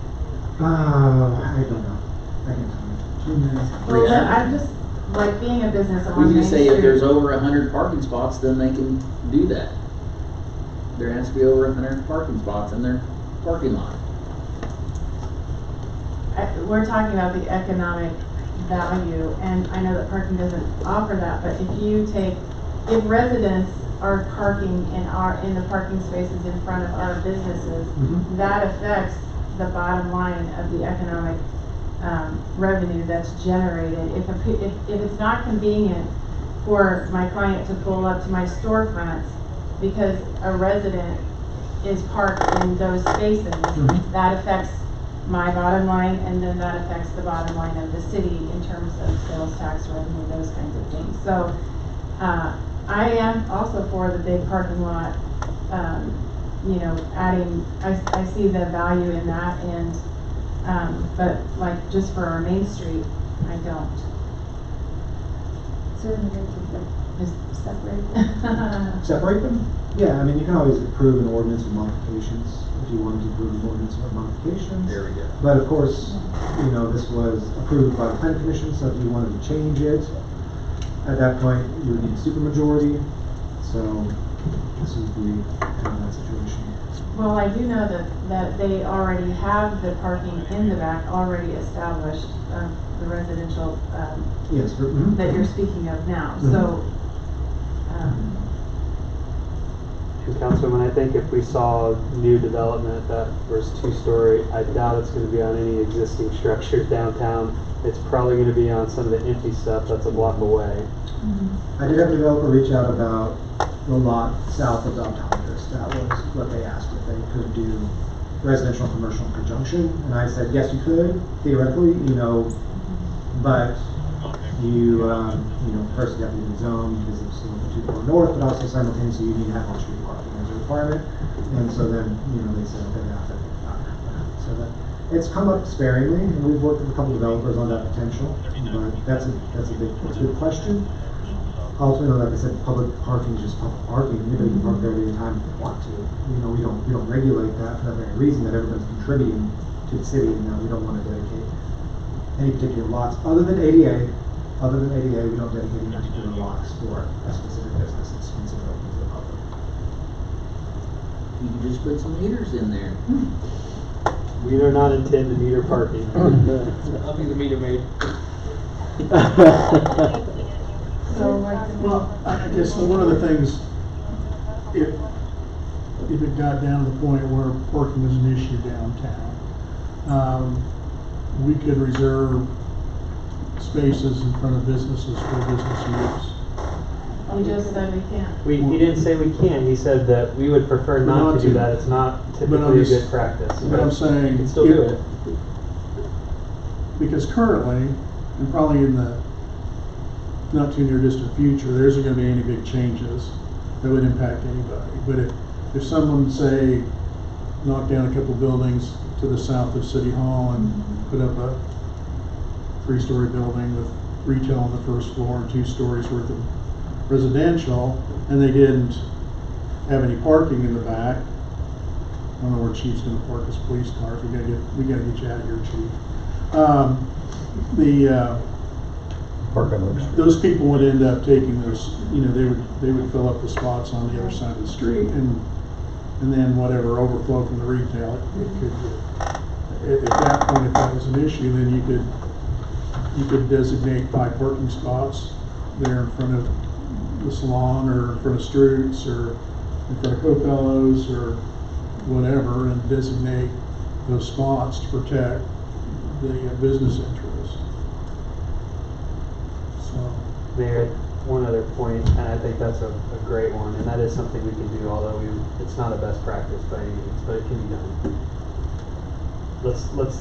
I don't know. I can't tell you. Well, but I'm just, like, being a business on We Main can just say if there's Street- over 100 parking spots, then they can do that. There has to be over 100 parking spots in their parking lot. We're talking about the economic value, and I know that parking doesn't offer that, but if residents are parking in the parking spaces in front of our businesses, that affects the bottom line of the economic revenue that's generated. If it's not convenient for my client to pull up to my storefronts because a resident is parked in those spaces, that affects my bottom line, and then that affects the bottom line of the city in terms of sales tax revenue, those kinds of things. So I am also for the big parking lot, you know, adding, I see the value in that, and but like just for our Main Street, I don't. Certainly make it Just separate. Separate them? Yeah, I mean, you can always approve an ordinance with modifications, if you wanted to approve an ordinance with modifications. There we go. But of course, you know, this was approved by the planning commission, so if you wanted to change it, at that point, you would need a supermajority. So this would be kind of that situation. Well, I do know that they already have the parking in the back already established, the residential, Yes. that you're speaking of now, Mhm. so, And Councilman, I think if we saw new development that was two-story, I doubt it's gonna be on any existing structure downtown. It's probably gonna be on some of the empty stuff that's a block away. I did have a developer reach out about the lot south of the optometrist. That was what they asked, if they could do residential and commercial in conjunction. And I said, yes, you could, theoretically, you know, but you know, first you have to be zoned because it's a little too far north, but also simultaneously you need to have on-street parking as a requirement. And so then, you know, they said, okay, we have to think about that. So that, it's come up sparingly, and we've worked with a couple developers on that potential, but that's a good question. Ultimately, like I said, public parking is just public parking. Anybody can park there at any time if they want to. You know, we don't regulate that for that very reason, that everybody's contributing to the city, and that we don't want to dedicate any particular lots other than ADA. Other than ADA, we don't dedicate any particular lots for a specific business that's considered open to the public. You can just put some meters in there. We do not intend to meter parking. I'll be the meter maid. So like. Well, I guess one of the things, if it got down to the point where parking was an issue downtown, we could reserve spaces in front of businesses for business use. we just said we can't. He didn't say we can't, he said that we would prefer not to do that. It's not typically a good practice. But I'm saying. You can still do it. Because currently, and probably in the not too near distant future, there isn't gonna be any big changes that would impact anybody. But if someone, say, knocked down a couple buildings to the south of City Hall and put up a 3-story building with retail on the first floor and 2 stories worth of residential, and they didn't have any parking in the back, I don't know where Chief's gonna park his police cars. We gotta get you out of here, Chief. Those people would end up taking those, you know, they would fill up the spots on the other side of the street, and then whatever overflow from the retail, it could get. At that point, if that was an issue, then you could designate 5 parking spots there in front of the salon, or in front of Strutz, or in front of Copello's, or whatever, and designate those spots to protect the business interest. So. Mayor, one other point, and I think that's a great one, and that is something we can do, although it's not a best practice by any means, but it can be done. Let's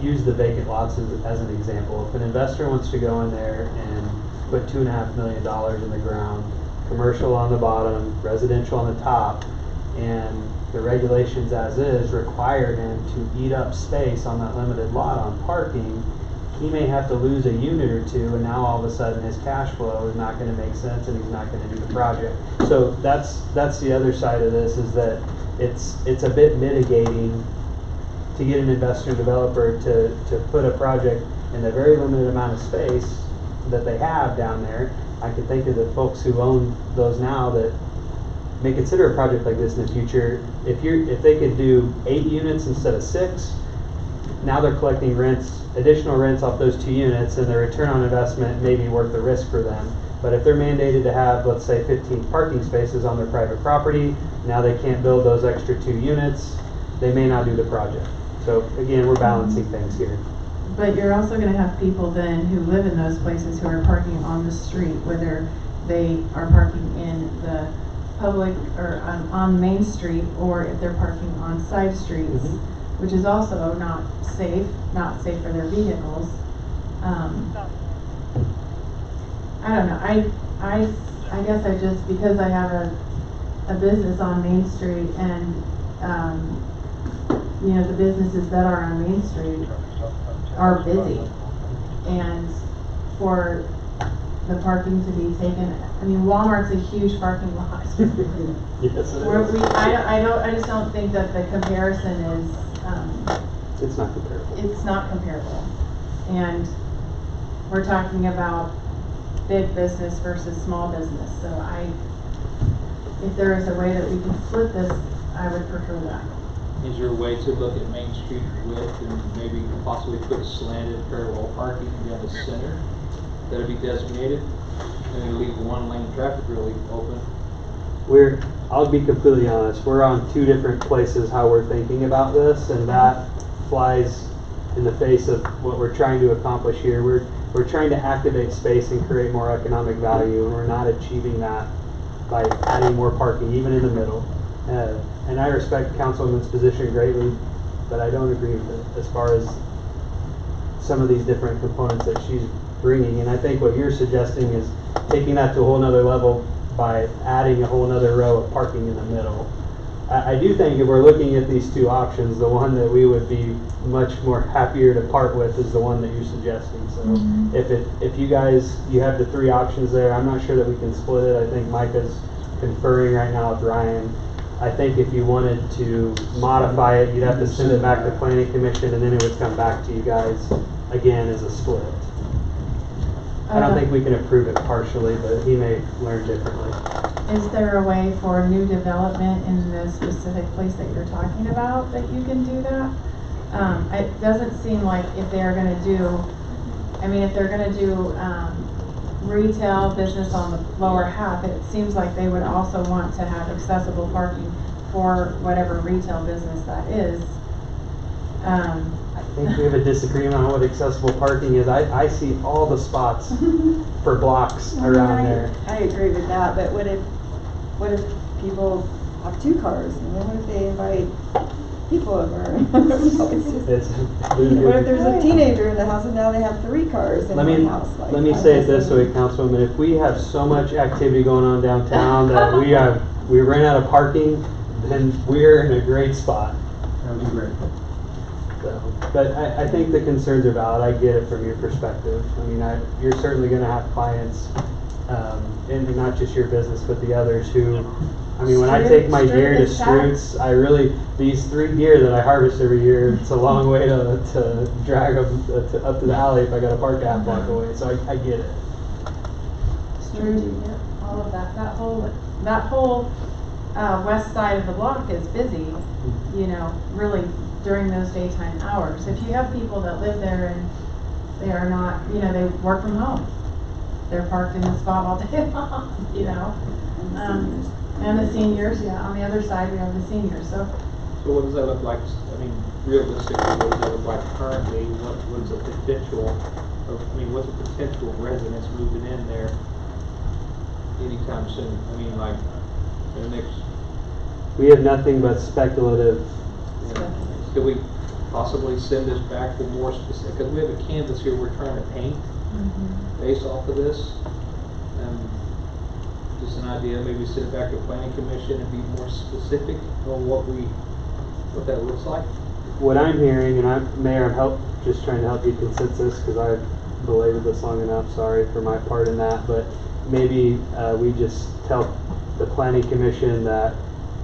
use the vacant lots as an example. If an investor wants to go in there and put $2.5 million in the ground, commercial on the bottom, residential on the top, and the regulations as is require him to eat up space on that limited lot on parking, he may have to lose a unit or two, and now all of a sudden his cash flow is not going to make sense, and he's not going to do the project. So that's the other side of this, is that it's a bit mitigating to get an investor developer to put a project in the very limited amount of space that they have down there. I can think of the folks who own those now that may consider a project like this in the future. If they could do 8 units instead of 6, now they're collecting additional rents off those 2 units, and the return on investment may be worth the risk for them. But if they're mandated to have, let's say, 15 parking spaces on their private property, now they can't build those extra 2 units, they may not do the project. So again, we're balancing things here. But you're also gonna have people then who live in those places who are parking on the street, whether they are parking in the public or on Main Street, or if they're parking on side streets, which is also not safe for their vehicles. I don't know, I guess I just, because I have a business on Main Street, and you know, the businesses that are on Main Street are busy, and for the parking to be taken, I mean, Walmart's a huge parking lot. Yes, it Where is. I just don't think that the comparison is, It's not comparable. it's not comparable. And we're talking about big business versus small business, so if there is a way that we can split this, I would prefer that. Is there a way to look at Main Street width and maybe possibly put slanted parallel parking down the center that'd be designated? And then leave one lane traffic really open? I'll be completely honest, we're on two different places how we're thinking about this, and that flies in the face of what we're trying to accomplish here. We're trying to activate space and create more economic value, and we're not achieving that by adding more parking, even in the middle. And I respect Councilwoman's position greatly, but I don't agree with it as far as some of these different components that she's bringing. And I think what you're suggesting is taking that to a whole nother level by adding a whole nother row of parking in the middle. I do think if we're looking at these two options, the one that we would be much more happier to part with is the one that you're suggesting. So if you guys, you have the three options there, I'm not sure that we can split it. I think Micah's conferring right now with Ryan. I think if you wanted to modify it, you'd have to send it back to Planning Commission, and then it would come back to you guys again as a split. I don't think we can approve it partially, but he may learn differently. Is there a way for new development in the specific place that you're talking about that you can do that? It doesn't seem like if they're gonna do, if they're gonna do, retail business on the lower half, it seems like they would also want to have accessible parking for whatever retail business that is. I think we have a disagreement on what accessible parking is. I see all the spots for blocks around there. I agree with that, but what if people have two cars, and then what if they invite people over? What if there's a teenager in the house and now they have three cars in one house? Let me say it this way, Councilwoman, if we have so much activity going on downtown that we ran out of parking, then we're in a great spot. That would be great. So, but I think the concerns are valid. I get it from your perspective. You're certainly going to have clients, and not just your business, but the others who, when I take my deer to Struts, these 3 deer that I harvest every year, it's a long way to drag them up to the alley if I got to park a half block away. So I get it. All of that. That whole west side of the block is busy, really during those daytime hours. If you have people that live there and they are not, they work from home, they're parked in the spot all day long, and the seniors, on the other side we have the seniors, so what does that look like? Realistically, what does that look like currently? What's a potential, what's a potential residents moving in there anytime soon? In the next. We have nothing but speculative. Could we possibly send this back for more specific? Because we have a canvas here we're trying to paint based off of this. Just an idea, maybe send it back to Planning Commission and be more specific on what that looks like. What I'm hearing, and Mayor, I'm just trying to help you consensus because I've belabored this long enough. Sorry for my part in that, but maybe we just tell the Planning Commission that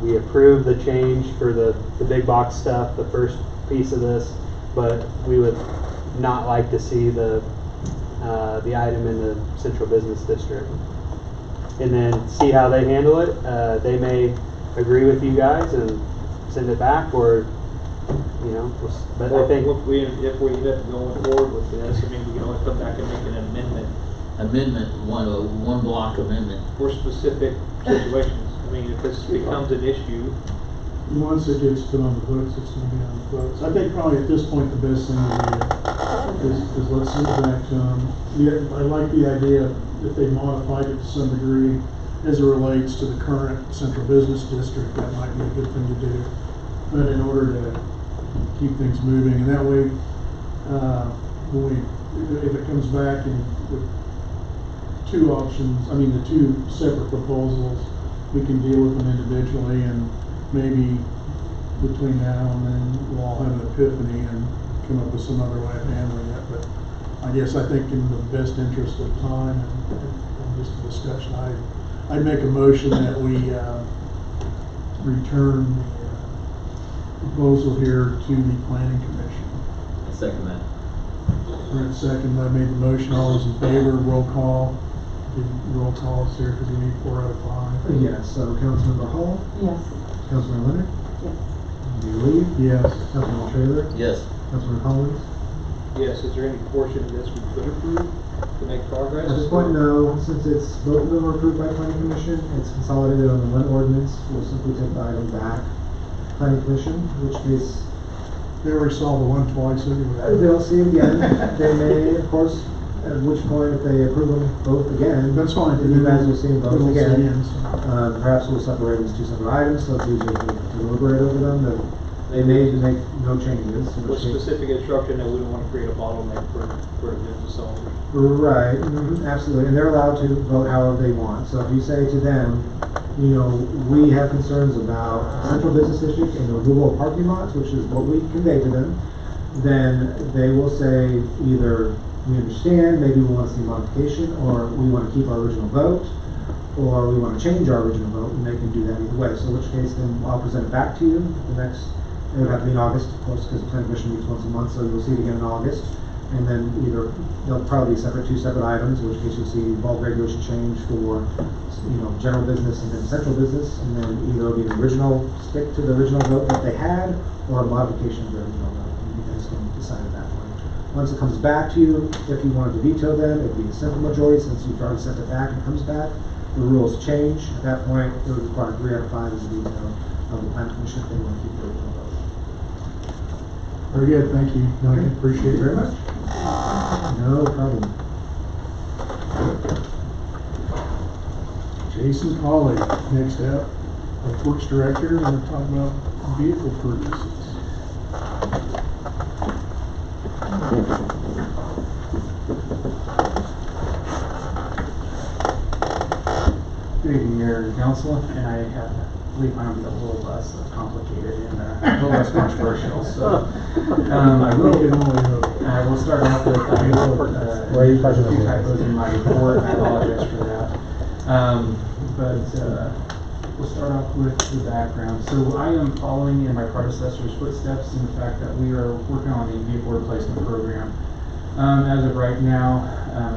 we approve the change for the big box stuff, the first piece of this, but we would not like to see the item in the central business district. And then see how they handle it. They may agree with you guys and send it back, or but I think if we end up going forward with this, we can always come back and make an amendment. One block amendment. For specific situations. If this becomes an issue. Once it gets put on the books, it's going to be on the books. I think probably at this point the best thing to do is let's send it back to them. I like the idea that they modified it to some degree as it relates to the current central business district. That might be a good thing to do. But in order to keep things moving, and that way, if it comes back and with two options, the two separate proposals, we can deal with them individually, and maybe between now and then we'll all have an epiphany and come up with some other way of handling it. But I guess I think in the best interest of time and just a discussion, I'd make a motion that we return the proposal here to the planning commission. I second that. Brent second, I made the motion, all those in favor, roll call. Roll call is here because we need 4 out of 5. Yes, so Councilmember Hall, Yes. Councilmember Leonard, Yes. Mayor Lee, Yes. Councilmember Trailer, Yes. Councilmember Collins. Yes, is there any portion of this we could approve to make progress? At this point, no, since it's, both of them are approved by planning commission, it's consolidated on the one ordinance, we'll simply take the item back. Planning commission, in which case, They already saw the one twice anyway. they'll see it again. They may, of course, at which point, if they approve them both again. That's fine. then you guys will see them both We'll see again. so. Perhaps we'll separate them as 2 separate items, so it's easier to deliberate over them, but they may make no changes. in With which case- specific instruction that we don't want to create a bottleneck for business owners. Right, absolutely, and they're allowed to vote however they want, so if you say to them, you know, we have concerns about central business district and the removal of parking lots, which is what we convey to them, then they will say either, we understand, maybe we want to see modification, or we want to keep our original vote, or we want to change our original vote, and they can do that either way, so in which case then I'll present it back to you, the next, it would have to be in August, of course, because the planning commission meets once a month, so you'll see it again in August. And then either, they'll probably be separate, 2 separate items, in which case you'll see bulk regulation change for, you know, general business and then central business. And then either it'll be an original, stick to the original vote that they had, or a modification of the original vote. And you guys can decide at that point. Once it comes back to you, if you wanted to veto them, it'd be a simple majority, since you've already sent it back and it comes back. The rules change. At that point, it would require 3 out of 5 as a veto of the planning commission if they want to keep the original vote. Very good, thank you. No, I appreciate it very much. No problem. Jason Colley, next up, our Works Director, and we're talking about vehicle purchases. Good evening, Mayor and Council, and I believe I'm a little less complicated and a little less controversial, so I will start off with a few typos in my report. I apologize for that. But we'll start off with the background. So I am following in my predecessor's footsteps in the fact that we are working on a vehicle replacement program. As of right now,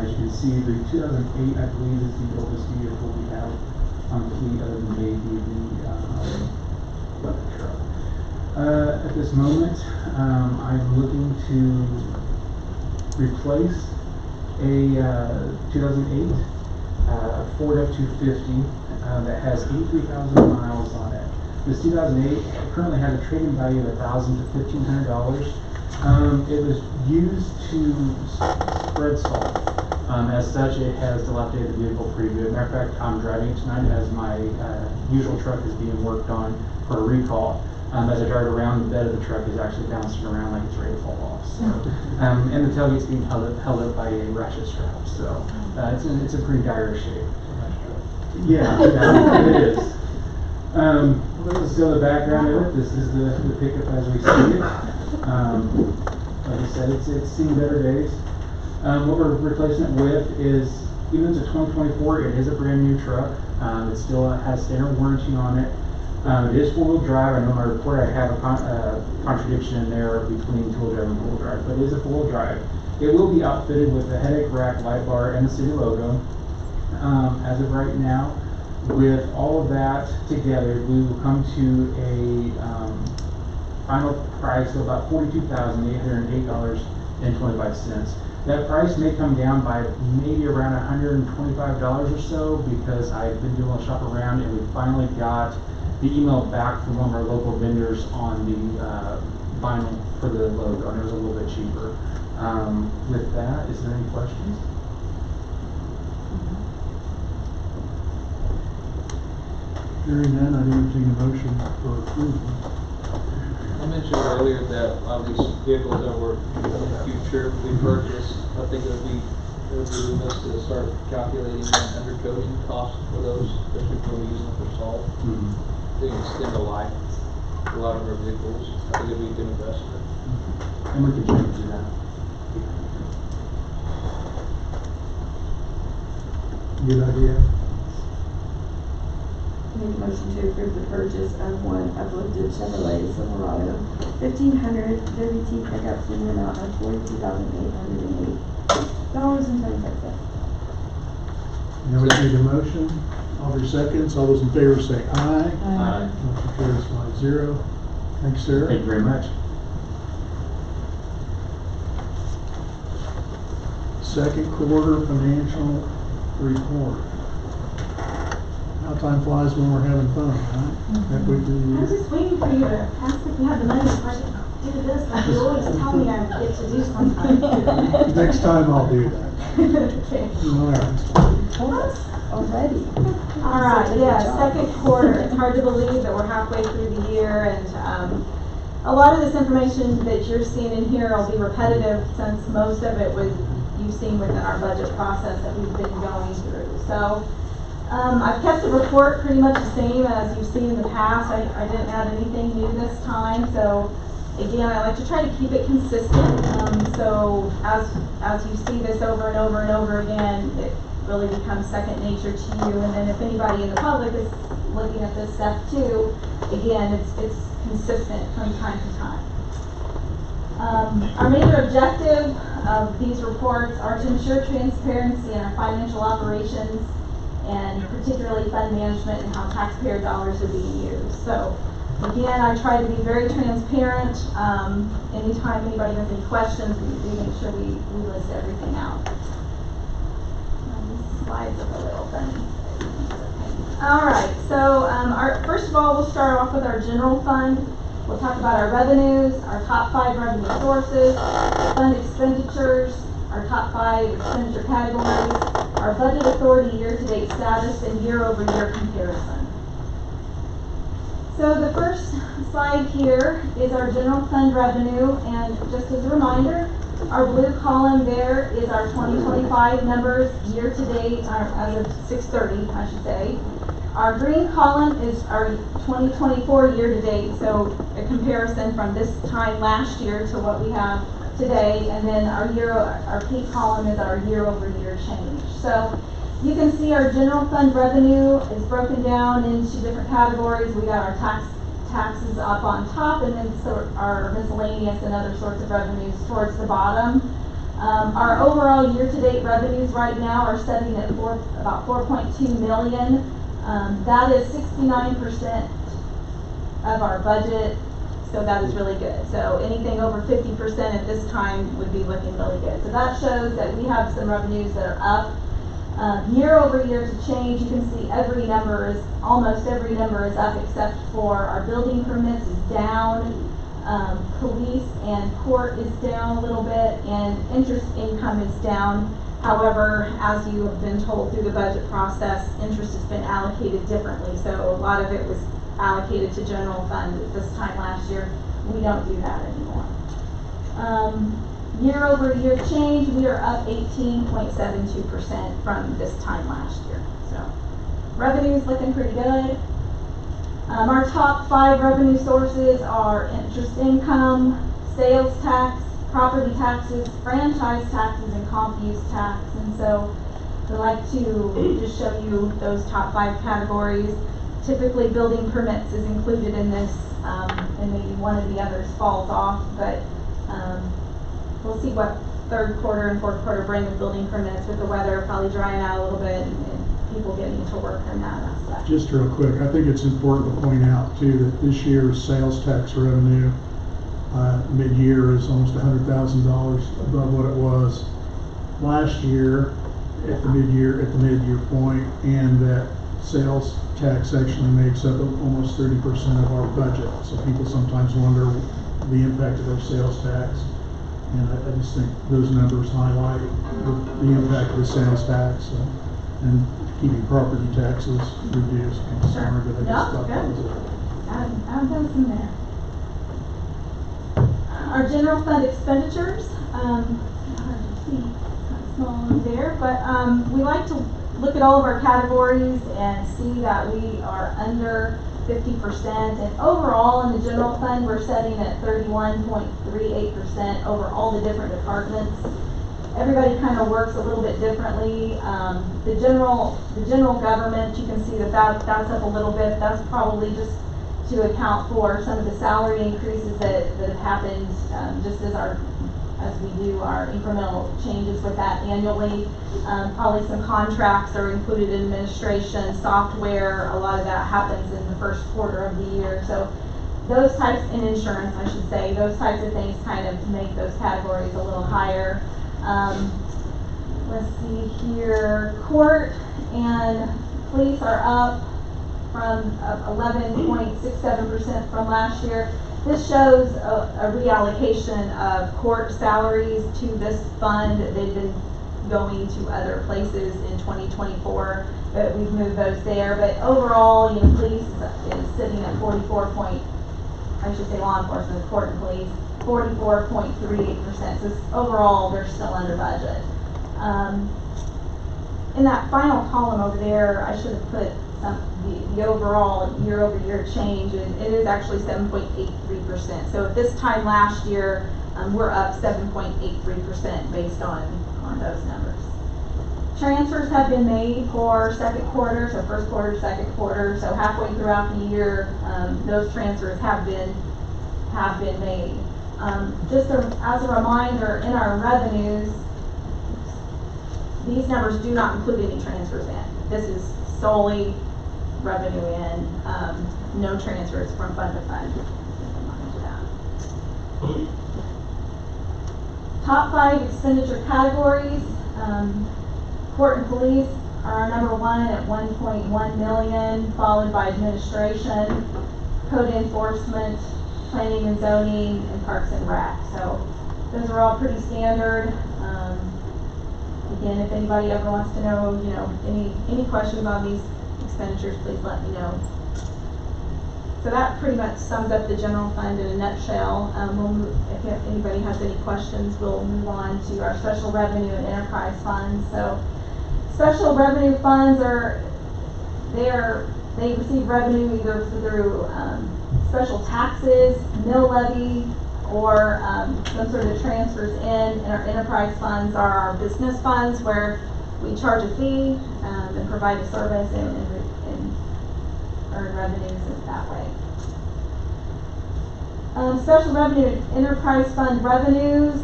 as you can see, the 2008, I believe, is the oldest vehicle we have on the fleet, other than maybe the bucket truck. At this moment, I'm looking to replace a 2008 Ford F-250 that has 83,000 miles on it. This 2008 currently has a trade-in value of $1,000 to $1,500. It was used to spread salt. As such, it has dilapidated the vehicle pretty good. Matter of fact, I'm driving it tonight as my usual truck is being worked on for a recall. As I drive around, the bed of the truck is actually bouncing around like it's ready to fall off. So, and the tailgate's being held up by a ratchet strap. So it's a pretty dire shape. Yeah, it is. So the background of it, this is the pickup as we see it. Like I said, it's seen better days. What we're replacing it with is, even though it's a 2024, it is a brand new truck. It still has standard warranty on it. It is 4-wheel drive. I know in my report I have a contradiction in there between 2-wheel drive and 4-wheel drive, but it is a 4-wheel drive. It will be outfitted with the headache rack, light bar, and the city logo. As of right now, with all of that together, we will come to a final price of about $42,808.25. That price may come down by maybe around $125 or so, because I've been doing a shop around and we finally got the email back from one of our local vendors on the vinyl for the logo, and it was a little bit cheaper. With that, is there any questions? Hearing none, I entertain a motion for approval. I mentioned earlier that a lot of these vehicles that were in the future we purchase, I think it would be remiss to start calculating the undercoating costs for those, especially if we're using them for salt. They extend the life of a lot of our vehicles. I think it'd be a good investment. And we can change that. Good idea. Make a motion to approve the purchase of one uplifted Chevrolet Silverado 1500 WT pickup in the amount of $42,880.25. Now we need a motion. Aubrey seconds. All those in favor say aye. Aye. Motion carries 5-0. Thanks, Sarah. Thank you very much. Second quarter financial report. How time flies when we're having fun, right? That we I was do. just waiting for you to ask if you had the money so I could do this. You always tell me I get to do something. Next time I'll do that. Okay. All right. Already. All right, yeah, second quarter. It's hard to believe that we're halfway through the year, and a lot of this information that you're seeing in here will be repetitive since most of it was you've seen within our budget process that we've been going through. So I've kept the report pretty much the same as you've seen in the past. I didn't add anything new this time. So again, I like to try to keep it consistent. So as you see this over and over and over again, it really becomes second nature to you. And then if anybody in the public is looking at this stuff too, again, it's consistent from time to time. Our major objective of these reports are to ensure transparency in our financial operations and particularly fund management and how taxpayer dollars are being used. So again, I try to be very transparent. Anytime anybody has any questions, we make sure we list everything out. These slides are a little funny. All right, so first of all, we'll start off with our general fund. We'll talk about our revenues, our top 5 revenue sources, fund expenditures, our top 5 expenditure categories, our budget authority year-to-date status, and year-over-year comparison. So the first slide here is our general fund revenue, and just as a reminder, our blue column there is our 2025 numbers year-to-date, as of 6/30, I should say. Our green column is our 2024 year-to-date, so a comparison from this time last year to what we have today, and then our pink column is our year-over-year change. So you can see our general fund revenue is broken down into different categories. We got our taxes up on top, and then our miscellaneous and other sorts of revenues towards the bottom. Our overall year-to-date revenues right now are setting at about 4.2 million. That is 69% of our budget, so that is really good. So anything over 50% at this time would be looking really good. So that shows that we have some revenues that are up. Year over year to change, you can see almost every number is up except for our building permits is down, police and court is down a little bit, and interest income is down. However, as you have been told through the budget process, interest has been allocated differently. So a lot of it was allocated to general fund this time last year. We don't do that anymore. Year over year change, we are up 18.72% from this time last year. So revenue is looking pretty good. Our top 5 revenue sources are interest income, sales tax, property taxes, franchise taxes, and comp use tax. And so I'd like to just show you those top 5 categories. Typically building permits is included in this, and maybe one of the others falls off, but we'll see what third quarter and fourth quarter bring with building permits, with the weather probably drying out a little bit and people getting to work on that aspect. Just real quick, I think it's important to point out too that this year's sales tax revenue mid-year is almost $100,000 above what it was last year at the mid-year point, and that sales tax actually makes up almost 30% of our budget. So people sometimes wonder the impact of their sales tax, and I just think those numbers highlight the impact of the sales tax and keeping property taxes reduced. I'm sorry, but I just thought that was Add those in there. Our general fund expenditures, hard to see, kind of small there, but we like to look at all of our categories and see that we are under 50%, and overall in the general fund we're setting at 31.38% over all the different departments. everybody kind of works a little bit differently. The general government, you can see that's up a little bit. That's probably just to account for some of the salary increases that have happened, just as we do our incremental changes with that annually. Probably some contracts are included in administration, software, a lot of that happens in the first quarter of the year. So those types, in insurance I should say, those types of things kind of make those categories a little higher. Let's see here, court and police are up from 11.67% from last year. This shows a reallocation of court salaries to this fund. They've been going to other places in 2024, but we've moved those there. But overall, police is sitting at 44 point, I should say law enforcement, court and police, 44.38%. So overall, they're still under budget. In that final column over there, I should have put the overall year-over-year change, and it is actually 7.83%. So at this time last year, we're up 7.83% based on those numbers. Transfers have been made for second quarter, so first quarter, second quarter, so halfway throughout the year, those transfers have been made. Just as a reminder, in our revenues, these numbers do not include any transfers in. This is solely revenue in, no transfers from fund to fund. Top 5 expenditure categories. Court and police are number 1 at 1.1 million, followed by administration, code enforcement, planning and zoning, and parks and rec. So those are all pretty standard. Again, if anybody ever wants to know, any questions on these expenditures, please let me know. So that pretty much sums up the general fund in a nutshell. If anybody has any questions, we'll move on to our special revenue and enterprise funds. So special revenue funds they receive revenue either through special taxes, mill levy, or some sort of transfers in. And our enterprise funds are our business funds where we charge a fee and provide a service and earn revenues that way. Special revenue and enterprise fund revenues.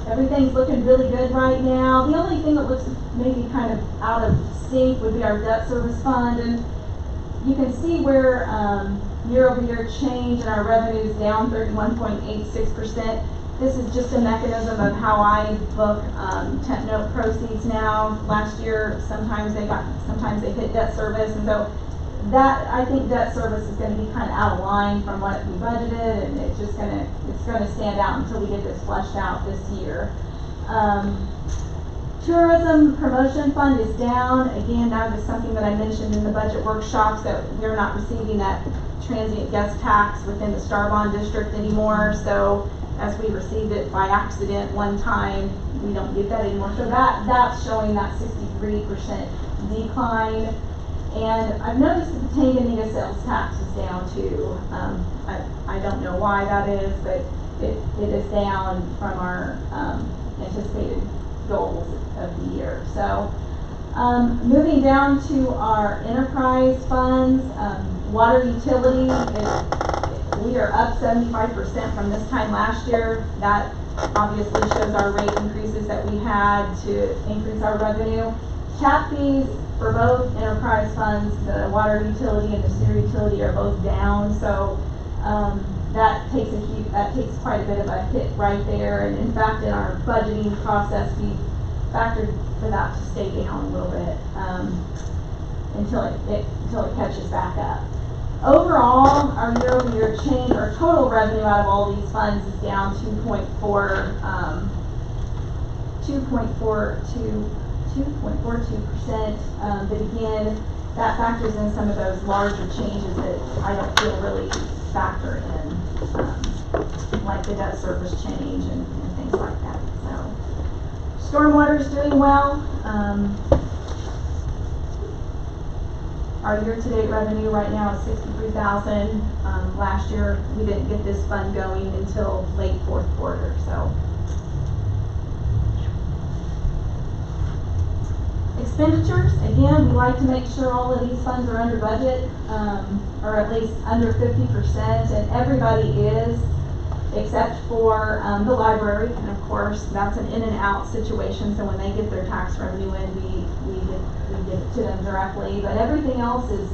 Everything's looking really good right now. The only thing that looks maybe kind of out of sync would be our debt service fund, and you can see where year-over-year change in our revenues down 31.86%. This is just a mechanism of how I book temp note proceeds now. Last year, sometimes they hit debt service, and so that, I think debt service is going to be kind of out of line from what we budgeted, and it's going to stand out until we get this fleshed out this year. Tourism promotion fund is down. Again, that was something that I mentioned in the budget workshops, that we're not receiving that transient guest tax within the Star Bond district anymore. So as we received it by accident one time, we don't get that anymore. So that's showing that 63% decline. And I've noticed that the Tanganyika sales tax is down too. I don't know why that is, but it is down from our anticipated goals of the year. So moving down to our enterprise funds, water utility, we are up 75% from this time last year. That obviously shows our rate increases that we had to increase our revenue. Tap fees for both enterprise funds, the water utility and the sewer utility, are both down. So that takes quite a bit of a hit right there. And in fact, in our budgeting process, we factored for that to stay down a little bit until it catches back up. Overall, our year-over-year change, our total revenue out of all these funds is down 2.42%. But again, that factors in some of those larger changes that I don't feel really factor in, like the debt service change and things like that. So, stormwater is doing well. Our year-to-date revenue right now is $63,000. Last year we didn't get this fund going until late fourth quarter. So Expenditures, again, we like to make sure all of these funds are under budget, or at least under 50%, and everybody is, except for the library, and of course, that's an in and out situation, so when they get their tax revenue in, we give it to them directly, but everything else is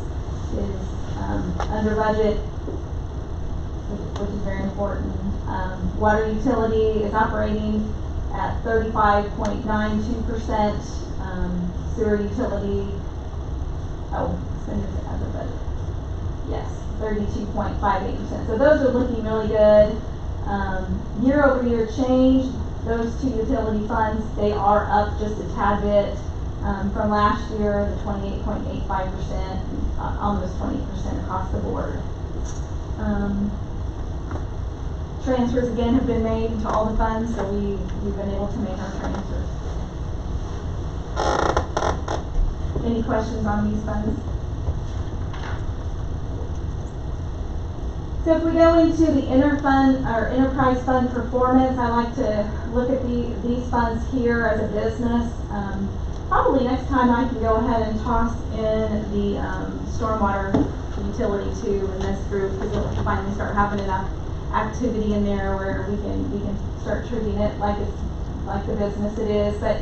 under budget, which is very important. Water utility is operating at 35.92%. Sewer utility, expenditures under budget. Yes, 32.58%. So those are looking really good. Year over year change, those two utility funds, they are up just a tad bit from last year, the 28.85%, almost 20% across the board. Transfers again have been made to all the funds, so we've been able to make our transfers. Any questions on these funds? So if we go into the interfund or enterprise fund performance, I like to look at these funds here as a business. Probably next time I can go ahead and toss in the stormwater utility too in this group, because it'll finally start having enough activity in there where we can start treating it like it's like the business it is. But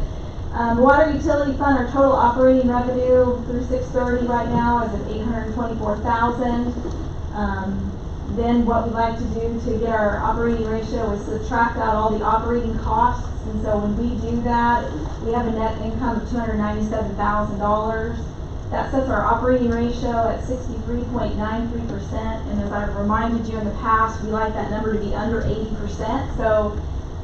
water utility fund, our total operating revenue through 6/30 right now is at $824,000. Then what we like to do to get our operating ratio is subtract out all the operating costs. And so when we do that, we have a net income of $297,000. That sets our operating ratio at 63.93%. And as I've reminded you in the past, we like that number to be under 80%. So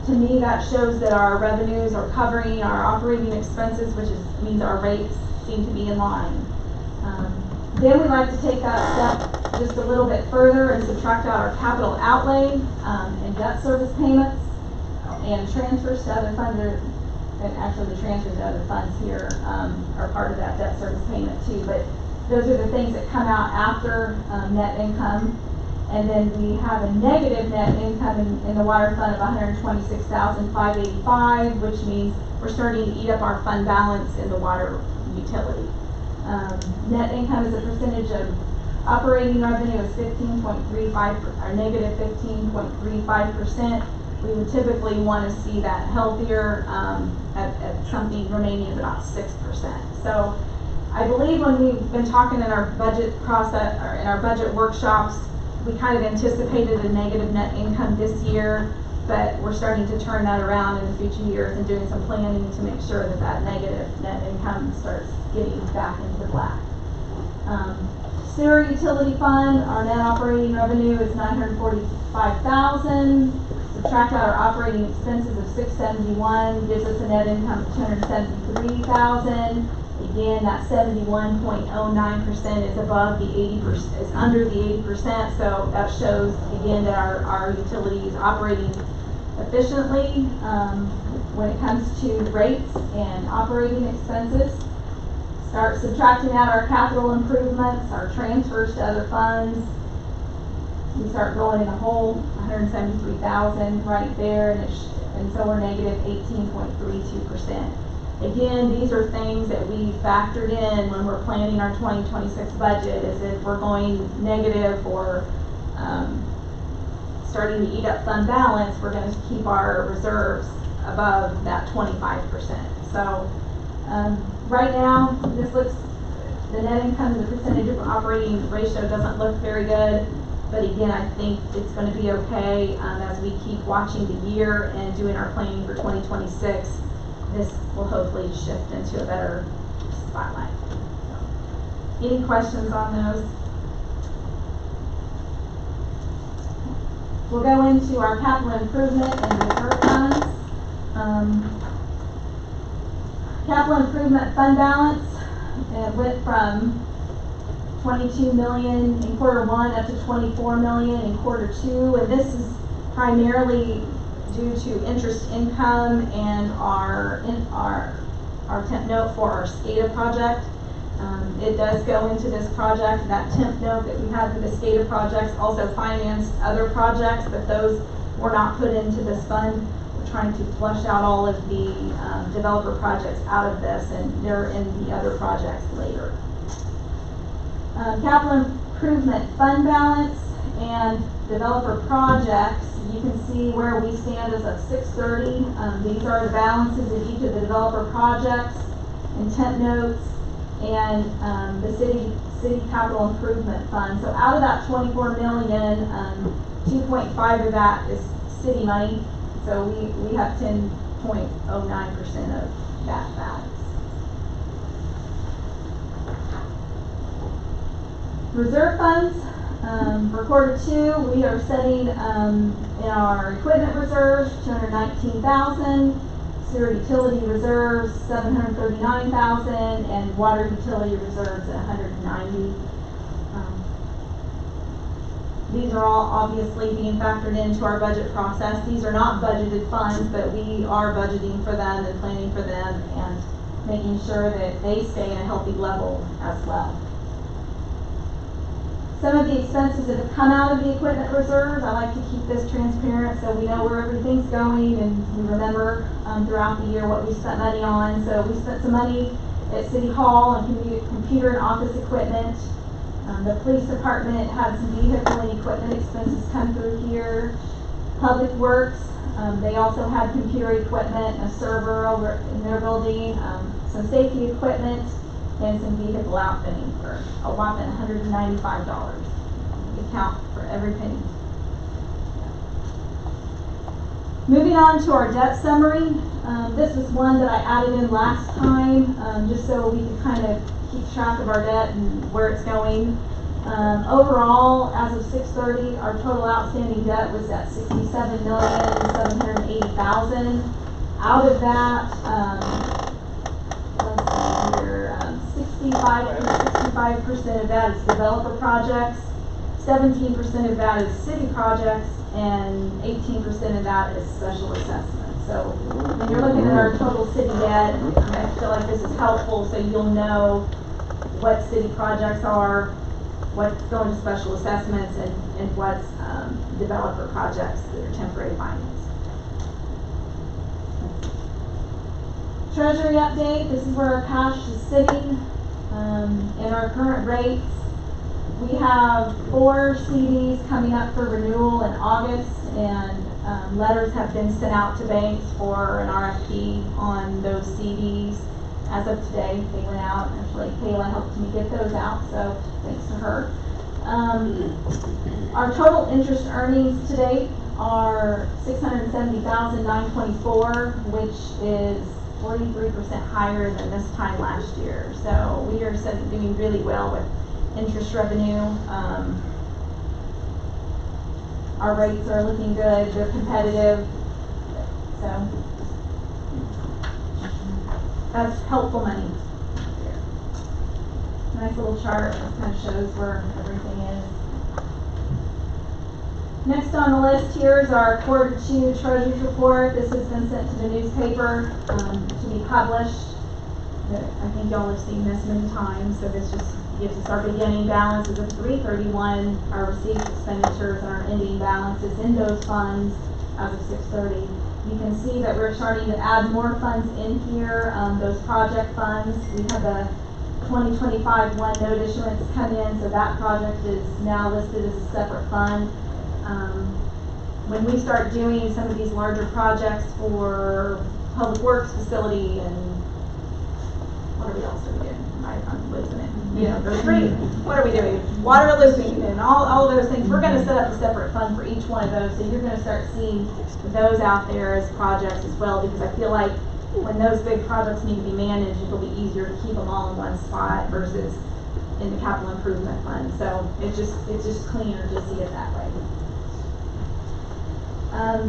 to me, that shows that our revenues are covering our operating expenses, which means our rates seem to be in line. Then we like to take that step just a little bit further and subtract out our capital outlay and debt service payments and transfers to other funds. And actually the transfers to other funds here are part of that debt service payment too. But those are the things that come out after net income. And then we have a negative net income in the water fund of $126,585, which means we're starting to eat up our fund balance in the water utility. Net income as a percentage of operating revenue is 15.35, or negative 15.35%. We would typically want to see that healthier at something remaining at about 6%. So I believe when we've been talking in our budget process or in our budget workshops, we kind of anticipated a negative net income this year, but we're starting to turn that around in the future years and doing some planning to make sure that that negative net income starts getting back into the black. Sewer utility fund, our net operating revenue is $945,000. Subtract out our operating expenses of $671 gives us a net income of $273,000. Again, that 71.09% is above the 80%, is under the 80%. So that shows again that our utility is operating efficiently when it comes to rates and operating expenses. Start subtracting out our capital improvements, our transfers to other funds. We start going in a hole, $173,000 right there, and so we're negative 18.32%. Again, these are things that we factored in when we're planning our 2026 budget, is if we're going negative or starting to eat up fund balance, we're going to keep our reserves above that 25%. So right now, this looks, the net income, the percentage of operating ratio doesn't look very good. But again, I think it's going to be okay as we keep watching the year and doing our planning for 2026. This will hopefully shift into a better spotlight. So, any questions on those? We'll go into our capital improvement and reserve funds. Capital improvement fund balance, it went from 22 million in quarter 1 up to 24 million in quarter 2, and this is primarily due to interest income and our temp note for our SCADA project. It does go into this project. That temp note that we had for the SCADA projects also financed other projects, but those were not put into this fund. trying to flush out all of the developer projects out of this, and they're in the other projects later. Capital improvement fund balance and developer projects, you can see where we stand as of 6/30. These are the balances of each of the developer projects, intent notes, and the city capital improvement fund. So out of that 24 million, 2.5 of that is city money. So we have 10.09% of that balance. Reserve funds, for quarter 2, we are setting in our equipment reserves 219,000, sewer utility reserves 739,000, and water utility reserves at 190. These are all obviously being factored into our budget process. These are not budgeted funds, but we are budgeting for them and planning for them and making sure that they stay in a healthy level as well. Some of the expenses that have come out of the equipment reserves, I like to keep this transparent so we know where everything's going and we remember throughout the year what we spent money on. So we spent some money at City Hall on computer and office equipment. The police department had some vehicle and equipment expenses come through here. Public Works, they also had computer equipment, a server over in their building, some safety equipment, and some vehicle outfitting for a whopping $195. We count for every penny. Moving on to our debt summary. This was one that I added in last time, just so we could kind of keep track of our debt and where it's going. Overall, as of 6/30, our total outstanding debt was at $67,780,000. Out of that, let's see here, 65% of that is developer projects, 17% of that is city projects, and 18% of that is special assessments. So when you're looking at our total city debt, I feel like this is helpful so you'll know what city projects are, what's going to special assessments, and what's developer projects that are temporary finance. Treasury update, this is where our cash is sitting in our current rates. We have 4 CDs coming up for renewal in August, and letters have been sent out to banks for an RFP on those CDs. As of today, they went out. Actually, Kayla helped me get those out, so thanks to her. Our total interest earnings to date are $670,924, which is 43% higher than this time last year. So we are doing really well with interest revenue. Our rates are looking good. They're competitive. So that's helpful money. Nice little chart that kind of shows where everything is. Next on the list here is our quarter 2 treasurer's report. This has been sent to the newspaper to be published. I think y'all have seen this many times, so this just gives us our beginning balances of 3/31, our receipts, expenditures, and our ending balances in those funds as of 6/30. You can see that we're starting to add more funds in here, those project funds. We have the 2025 one note issuance come in, so that project is now listed as a separate fund. When we start doing some of these larger projects for Public Works facility and whatever else are we doing? I'm losing it. You know, those three. What are we doing? Water looping and all of those things. We're going to set up a separate fund for each one of those, so you're going to start seeing those out there as projects as well, because I feel like when those big projects need to be managed, it'll be easier to keep them all in one spot versus in the capital improvement fund. So it's just cleaner to see it that way.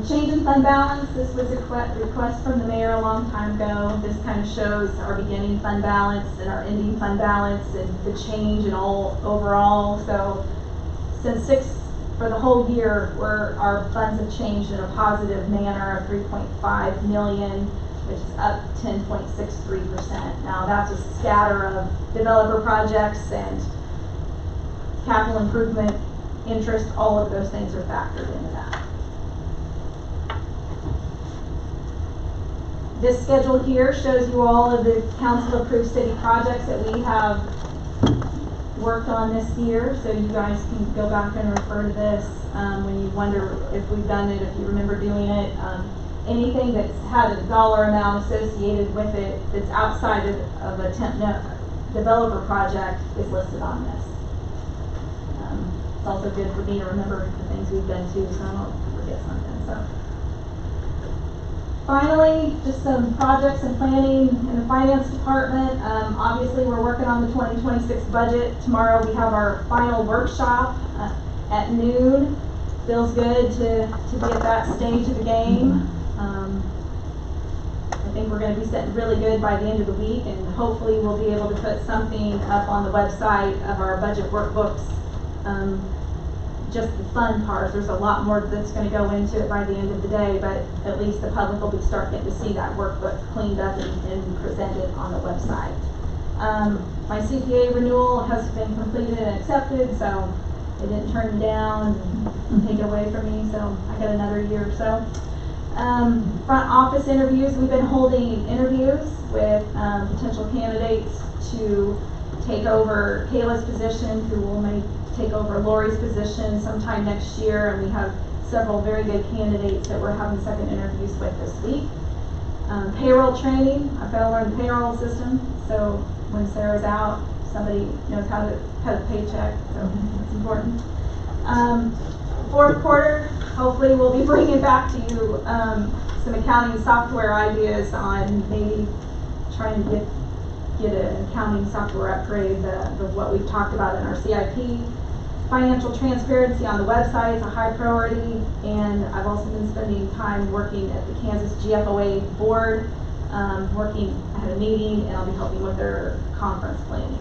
Change in fund balance. This was a request from the mayor a long time ago. This kind of shows our beginning fund balance and our ending fund balance and the change in all overall. So since for the whole year, our funds have changed in a positive manner of 3.5 million, which is up 10.63%. Now that's a scatter of developer projects and capital improvement interest. All of those things are factored into that. This schedule here shows you all of the council-approved city projects that we have worked on this year, so you guys can go back and refer to this when you wonder if we've done it, if you remember doing it. Anything that's had a dollar amount associated with it that's outside of a developer project is listed on this. It's also good for me to remember the things we've done too, so I don't forget something. So, finally, just some projects and planning in the finance department. Obviously, we're working on the 2026 budget. Tomorrow we have our final workshop at noon. Feels good to be at that stage of the game. I think we're going to be sitting really good by the end of the week, and hopefully we'll be able to put something up on the website of our budget workbooks. Just the fun part, there's a lot more that's going to go into it by the end of the day, but at least the public will be starting to see that workbook cleaned up and presented on the website. My CPA renewal has been completed and accepted, so they didn't turn me down and take it away from me, so I got another year or so. Front office interviews, we've been holding interviews with potential candidates to take over Kayla's position, who will take over Lori's position sometime next year, and we have several very good candidates that we're having second interviews with this week. Payroll training, I've got to learn the payroll system, so when Sarah's out, somebody knows how to cut a paycheck, so that's important. Fourth quarter, hopefully we'll be bringing back to you some accounting software ideas on maybe trying to get an accounting software upgrade, what we've talked about in our CIP. Financial transparency on the website is a high priority, and I've also been spending time working at the Kansas GFOA board. I had a meeting, and I'll be helping with their conference planning.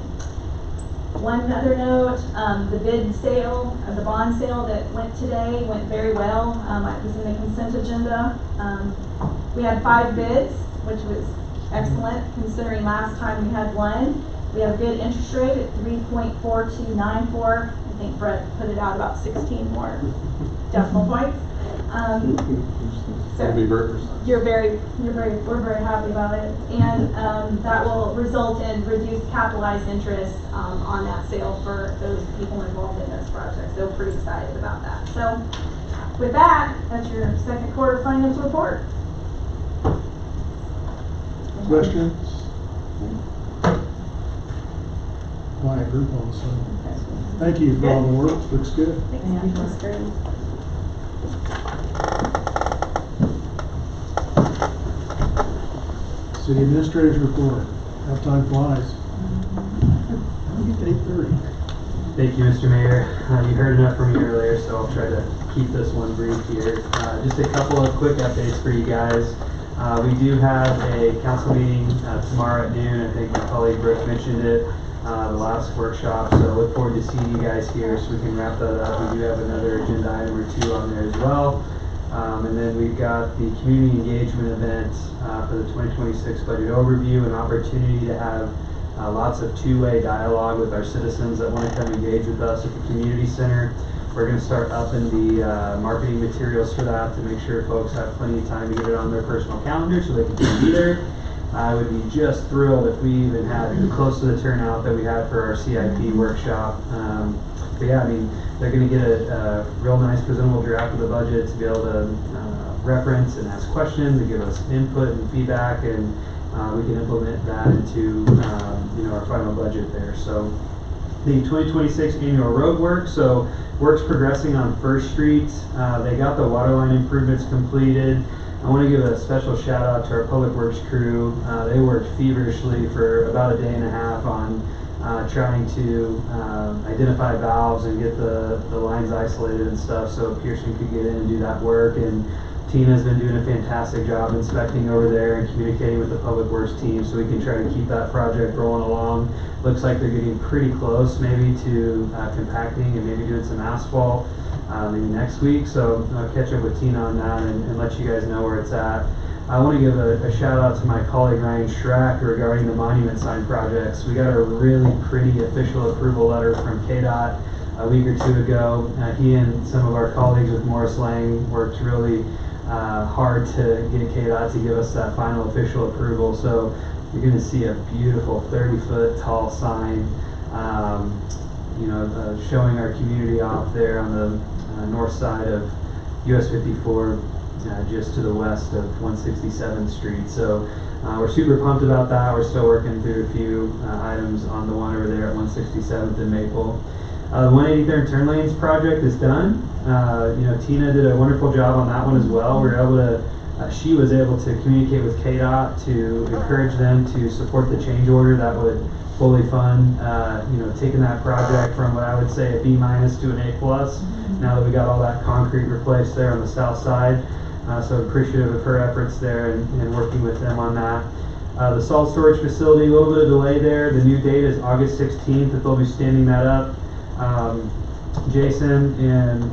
One other note, the bid sale, the bond sale that went today went very well. It was in the consent agenda. We had 5 bids, which was excellent considering last time we had 1. We have a good interest rate at 3.4294. I think Brett put it out about 16 more decimal points. So we're very happy about it, and that will result in reduced capitalized interest on that sale for those people involved in those projects. So pretty excited about that. So with that, that's your second quarter financial report. Questions? Quiet group all of a sudden. Thank you for all the work. Looks good. Thanks. City Administrator's report. How time flies. We get to 8:30. Thank you, Mr. Mayor. You heard enough from me earlier, so I'll try to keep this one brief here. Just a couple of quick updates for you guys. We do have a council meeting tomorrow at noon. I think my colleague Brooke mentioned it, the last workshop, so I look forward to seeing you guys here so we can wrap that up. We do have another agenda item or 2 on there as well. And then we've got the community engagement event for the 2026 budget overview, an opportunity to have lots of two-way dialogue with our citizens that want to come engage with us at the community center. We're going to start upping the marketing materials for that to make sure folks have plenty of time to get it on their personal calendar so they can be there. I would be just thrilled if we even had close to the turnout that we had for our CIP workshop. But yeah, I mean, they're going to get a real nice presentable draft of the budget to be able to reference and ask questions and give us input and feedback, and we can implement that into our final budget there. So the 2026 annual road work, so work's progressing on First Street. They got the water line improvements completed. I want to give a special shout out to our public works crew. They worked feverishly for about a day and a half on trying to identify valves and get the lines isolated and stuff so Pearson could get in and do that work. And Tina's been doing a fantastic job inspecting over there and communicating with the public works team so we can try to keep that project rolling along. Looks like they're getting pretty close maybe to compacting and maybe doing some asphalt maybe next week. So I'll catch up with Tina on that and let you guys know where it's at. I want to give a shout out to my colleague Ryan Schrack regarding the monument sign projects. We got a really pretty official approval letter from KDOT a week or 2 ago. He and some of our colleagues with Morris Lang worked really hard to get KDOT to give us that final official approval. So you're going to see a beautiful 30-foot tall sign, showing our community off there on the north side of US 54, just to the west of 167th Street. So we're super pumped about that. We're still working through a few items on the one over there at 167th and Maple. The 183rd turn lanes project is done. Tina did a wonderful job on that one as well. We were able to, she was able to communicate with KDOT to encourage them to support the change order that would fully fund, taking that project from what I would say a B- to an A+. Now that we got all that concrete replaced there on the south side. So appreciative of her efforts there and working with them on that. The salt storage facility, a little bit of delay there. The new date is August 16th that they'll be standing that up. Jason and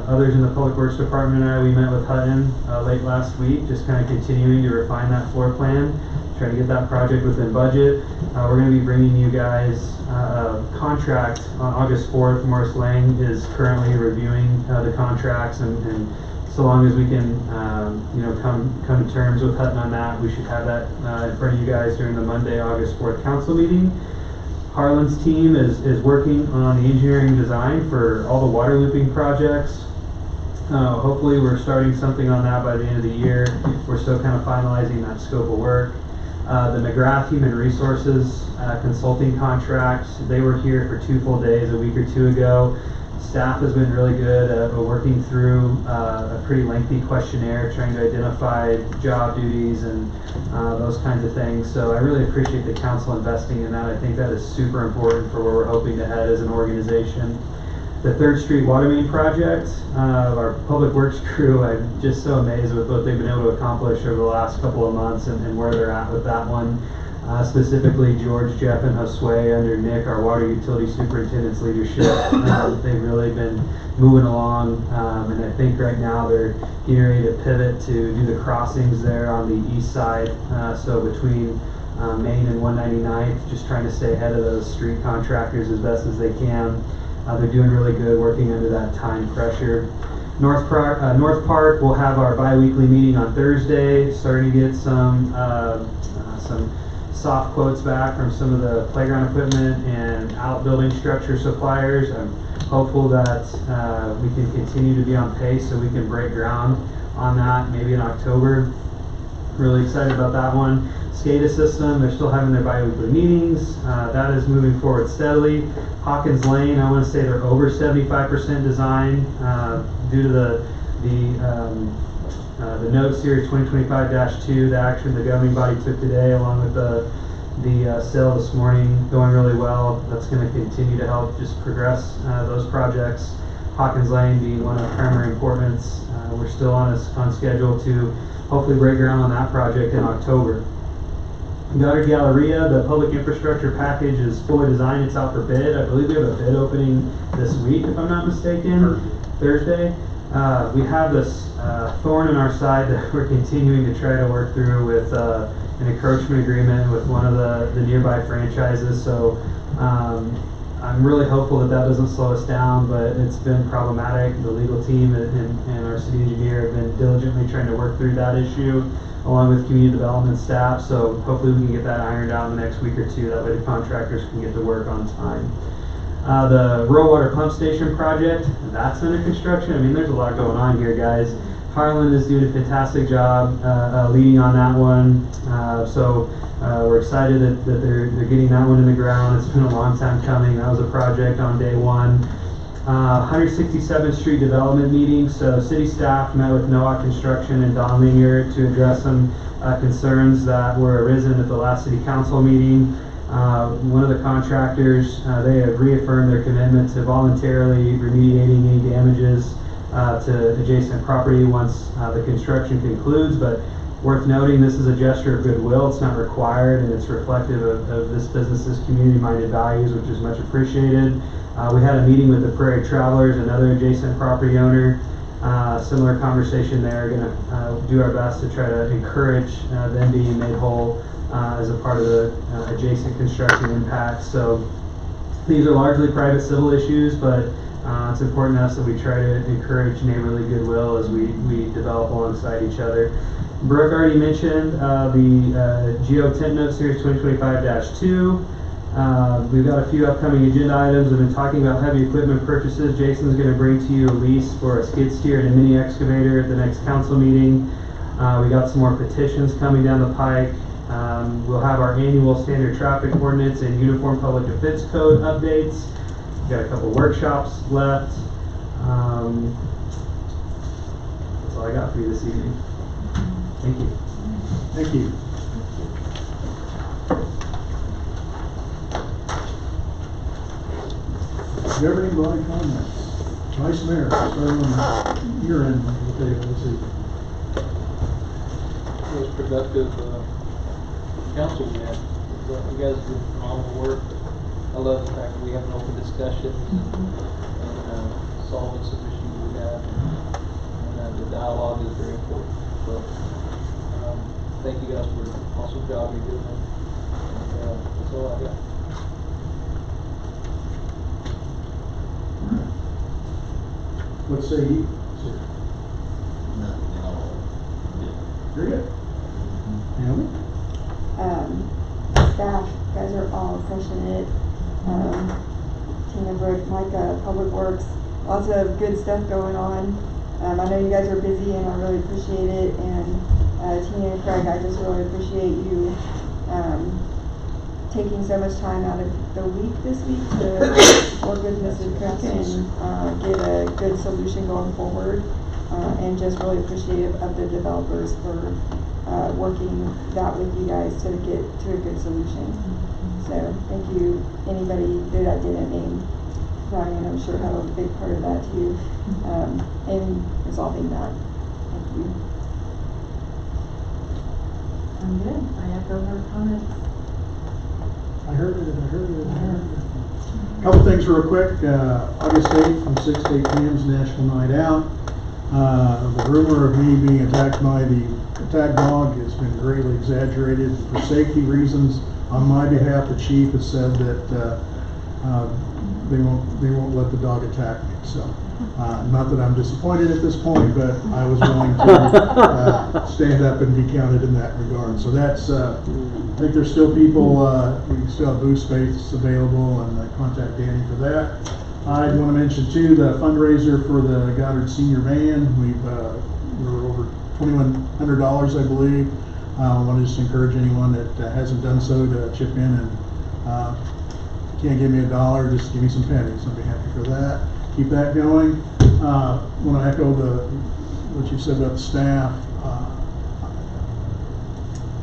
others in the Public Works Department and I, we met with Hutton late last week, just kind of continuing to refine that floor plan, try to get that project within budget. We're going to be bringing you guys a contract on August 4th. Morris Lang is currently reviewing the contracts, and so long as we can come to terms with Hutton on that, we should have that in front of you guys during the Monday, August 4th council meeting. Harlan's team is working on the engineering design for all the water looping projects. Hopefully we're starting something on that by the end of the year. We're still kind of finalizing that scope of work. The McGrath Human Resources consulting contract, they were here for 2 full days a week or 2 ago. Staff has been really good at working through a pretty lengthy questionnaire, trying to identify job duties and those kinds of things. So I really appreciate the council investing in that. I think that is super important for where we're hoping to head as an organization. The 3rd Street Water Main project, our public works crew, I'm just so amazed with what they've been able to accomplish over the last couple of months and where they're at with that one. Specifically George, Jeff, and Josue under Nick, our water utility superintendent's leadership. They've really been moving along, and I think right now they're getting ready to pivot to do the crossings there on the east side, so between Main and 199th, just trying to stay ahead of those street contractors as best as they can. They're doing really good working under that time pressure. North Park, we'll have our bi-weekly meeting on Thursday, starting to get some soft quotes back from some of the playground equipment and outbuilding structure suppliers. I'm hopeful that we can continue to be on pace so we can break ground on that maybe in October. Really excited about that one. SCADA system, they're still having their bi-weekly meetings. That is moving forward steadily. Hawkins Lane, I want to say they're over 75% design due to the note series 2025-2, the action the governing body took today, along with the sale this morning, going really well. That's going to continue to help just progress those projects. Hawkins Lane being one of primary importance. We're still on schedule to hopefully break ground on that project in October. Goddard Galleria, the public infrastructure package is fully designed. It's out for bid. I believe we have a bid opening this week, if I'm not mistaken. Thursday. We have this thorn in our side that we're continuing to try to work through with an encroachment agreement with one of the nearby franchises. So I'm really hopeful that doesn't slow us down, but it's been problematic. The legal team and our city engineer have been diligently trying to work through that issue, along with community development staff. So hopefully we can get that ironed out in the next week or two. That way the contractors can get to work on time. The rural water pump station project, that's under construction. I mean, there's a lot going on here, guys. Harlan is doing a fantastic job leading on that one. So we're excited that they're getting that one in the ground. It's been a long time coming. That was a project on day one. 167th Street development meeting. So city staff met with NOAA Construction and Don Linger to address some concerns that were arisen at the last city council meeting. One of the contractors, they have reaffirmed their commitment to voluntarily remediating any damages to adjacent property once the construction concludes, but worth noting, this is a gesture of goodwill. It's not required, and it's reflective of this business's community-minded values, which is much appreciated. We had a meeting with the Prairie Travelers, another adjacent property owner. Similar conversation there. Going to do our best to try to encourage them being made whole as a part of the adjacent construction impacts. So these are largely private civil issues, but It's important to us that we try to encourage neighborly goodwill as we develop alongside each other. Brooke already mentioned the Geo Tent Note Series 2025-2. We've got a few upcoming agenda items. We've been talking about heavy equipment purchases. Jason's going to bring to you a lease for a skid steer and a mini excavator at the next council meeting. We got some more petitions coming down the pike. We'll have our annual standard traffic ordinance and uniform public defense code updates. We've got a couple workshops left. That's all I got for you this evening. Thank you. Thank you. Do you have any body comments? Vice Mayor, starting on your end of the table this evening. It was productive council we had. You guys did phenomenal work. I love the fact that we have an open discussion and solving some issues we have. And the dialogue is very important. So thank you guys for the awesome job you're doing. And that's all I got. What say you? Nothing at all. You're good. Naomi? Staff, you guys are all crushing it. Tina, Brooke, Micah, Public Works, lots of good stuff going on. I know you guys are busy and I really appreciate it. And Tina and Craig, I just really appreciate you taking so much time out of the week this week to work with Mrs. Cook and get a good solution going forward. And just really appreciative of the developers for working that with you guys to get to a good solution. So thank you. Anybody that I didn't name, Ryan, I'm sure had a big part of that too, in resolving that. Thank you. I'm good. I echo her comments. I heard it. Couple things real quick. August 8th from 6 to 8 p.m. is National Night Out. The rumor of me being attacked by the attack dog has been greatly exaggerated. For safety reasons, on my behalf, the chief has said that they won't let the dog attack me. So, not that I'm disappointed at this point, but I was willing to stand up and be counted in that regard. So that's, I think there's still people, we still have booth space available, and contact Danny for that. I want to mention too the fundraiser for the Goddard Senior Van. We're over $2,100, I believe. I want to just encourage anyone that hasn't done so to chip in, and can't give me $1, just give me some pennies. I'll be happy for that. Keep that going. Want to echo what you said about the staff.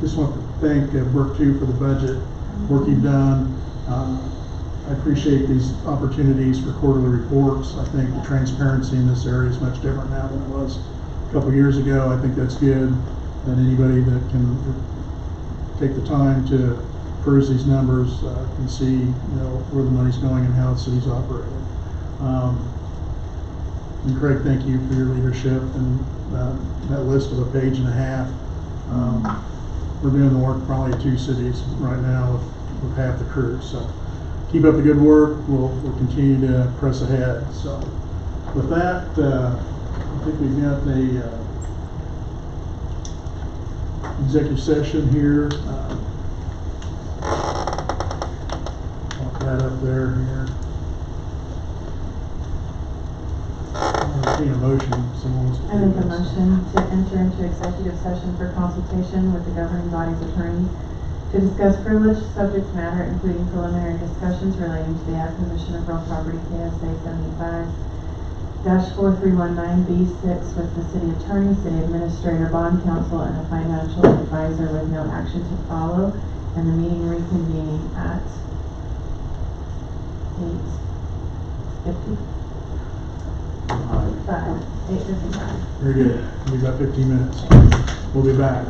Just want to thank Brooke too for the budget work you've done. I appreciate these opportunities for quarterly reports. I think the transparency in this area is much different now than it was a couple years ago. I think that's good. And anybody that can take the time to peruse these numbers can see, where the money's going and how the city's operating. And Craig, thank you for your leadership and that list of a page and a half. We're doing the work probably in 2 cities right now with half the crew. So keep up the good work. We'll continue to press ahead. So with that, I think we've got a executive session here. Walk that up there here. A motion. I make a motion to enter into executive session for consultation with the governing body's attorney to discuss privileged subject matter, including preliminary discussions relating to the acquisition of real property KSA 75-4319B6 with the city attorney, city administrator, bond counsel, and a financial advisor with no action to follow, and the meeting reconvening at 8:50. 8:55. Very good. We've got 15 minutes. We'll be back.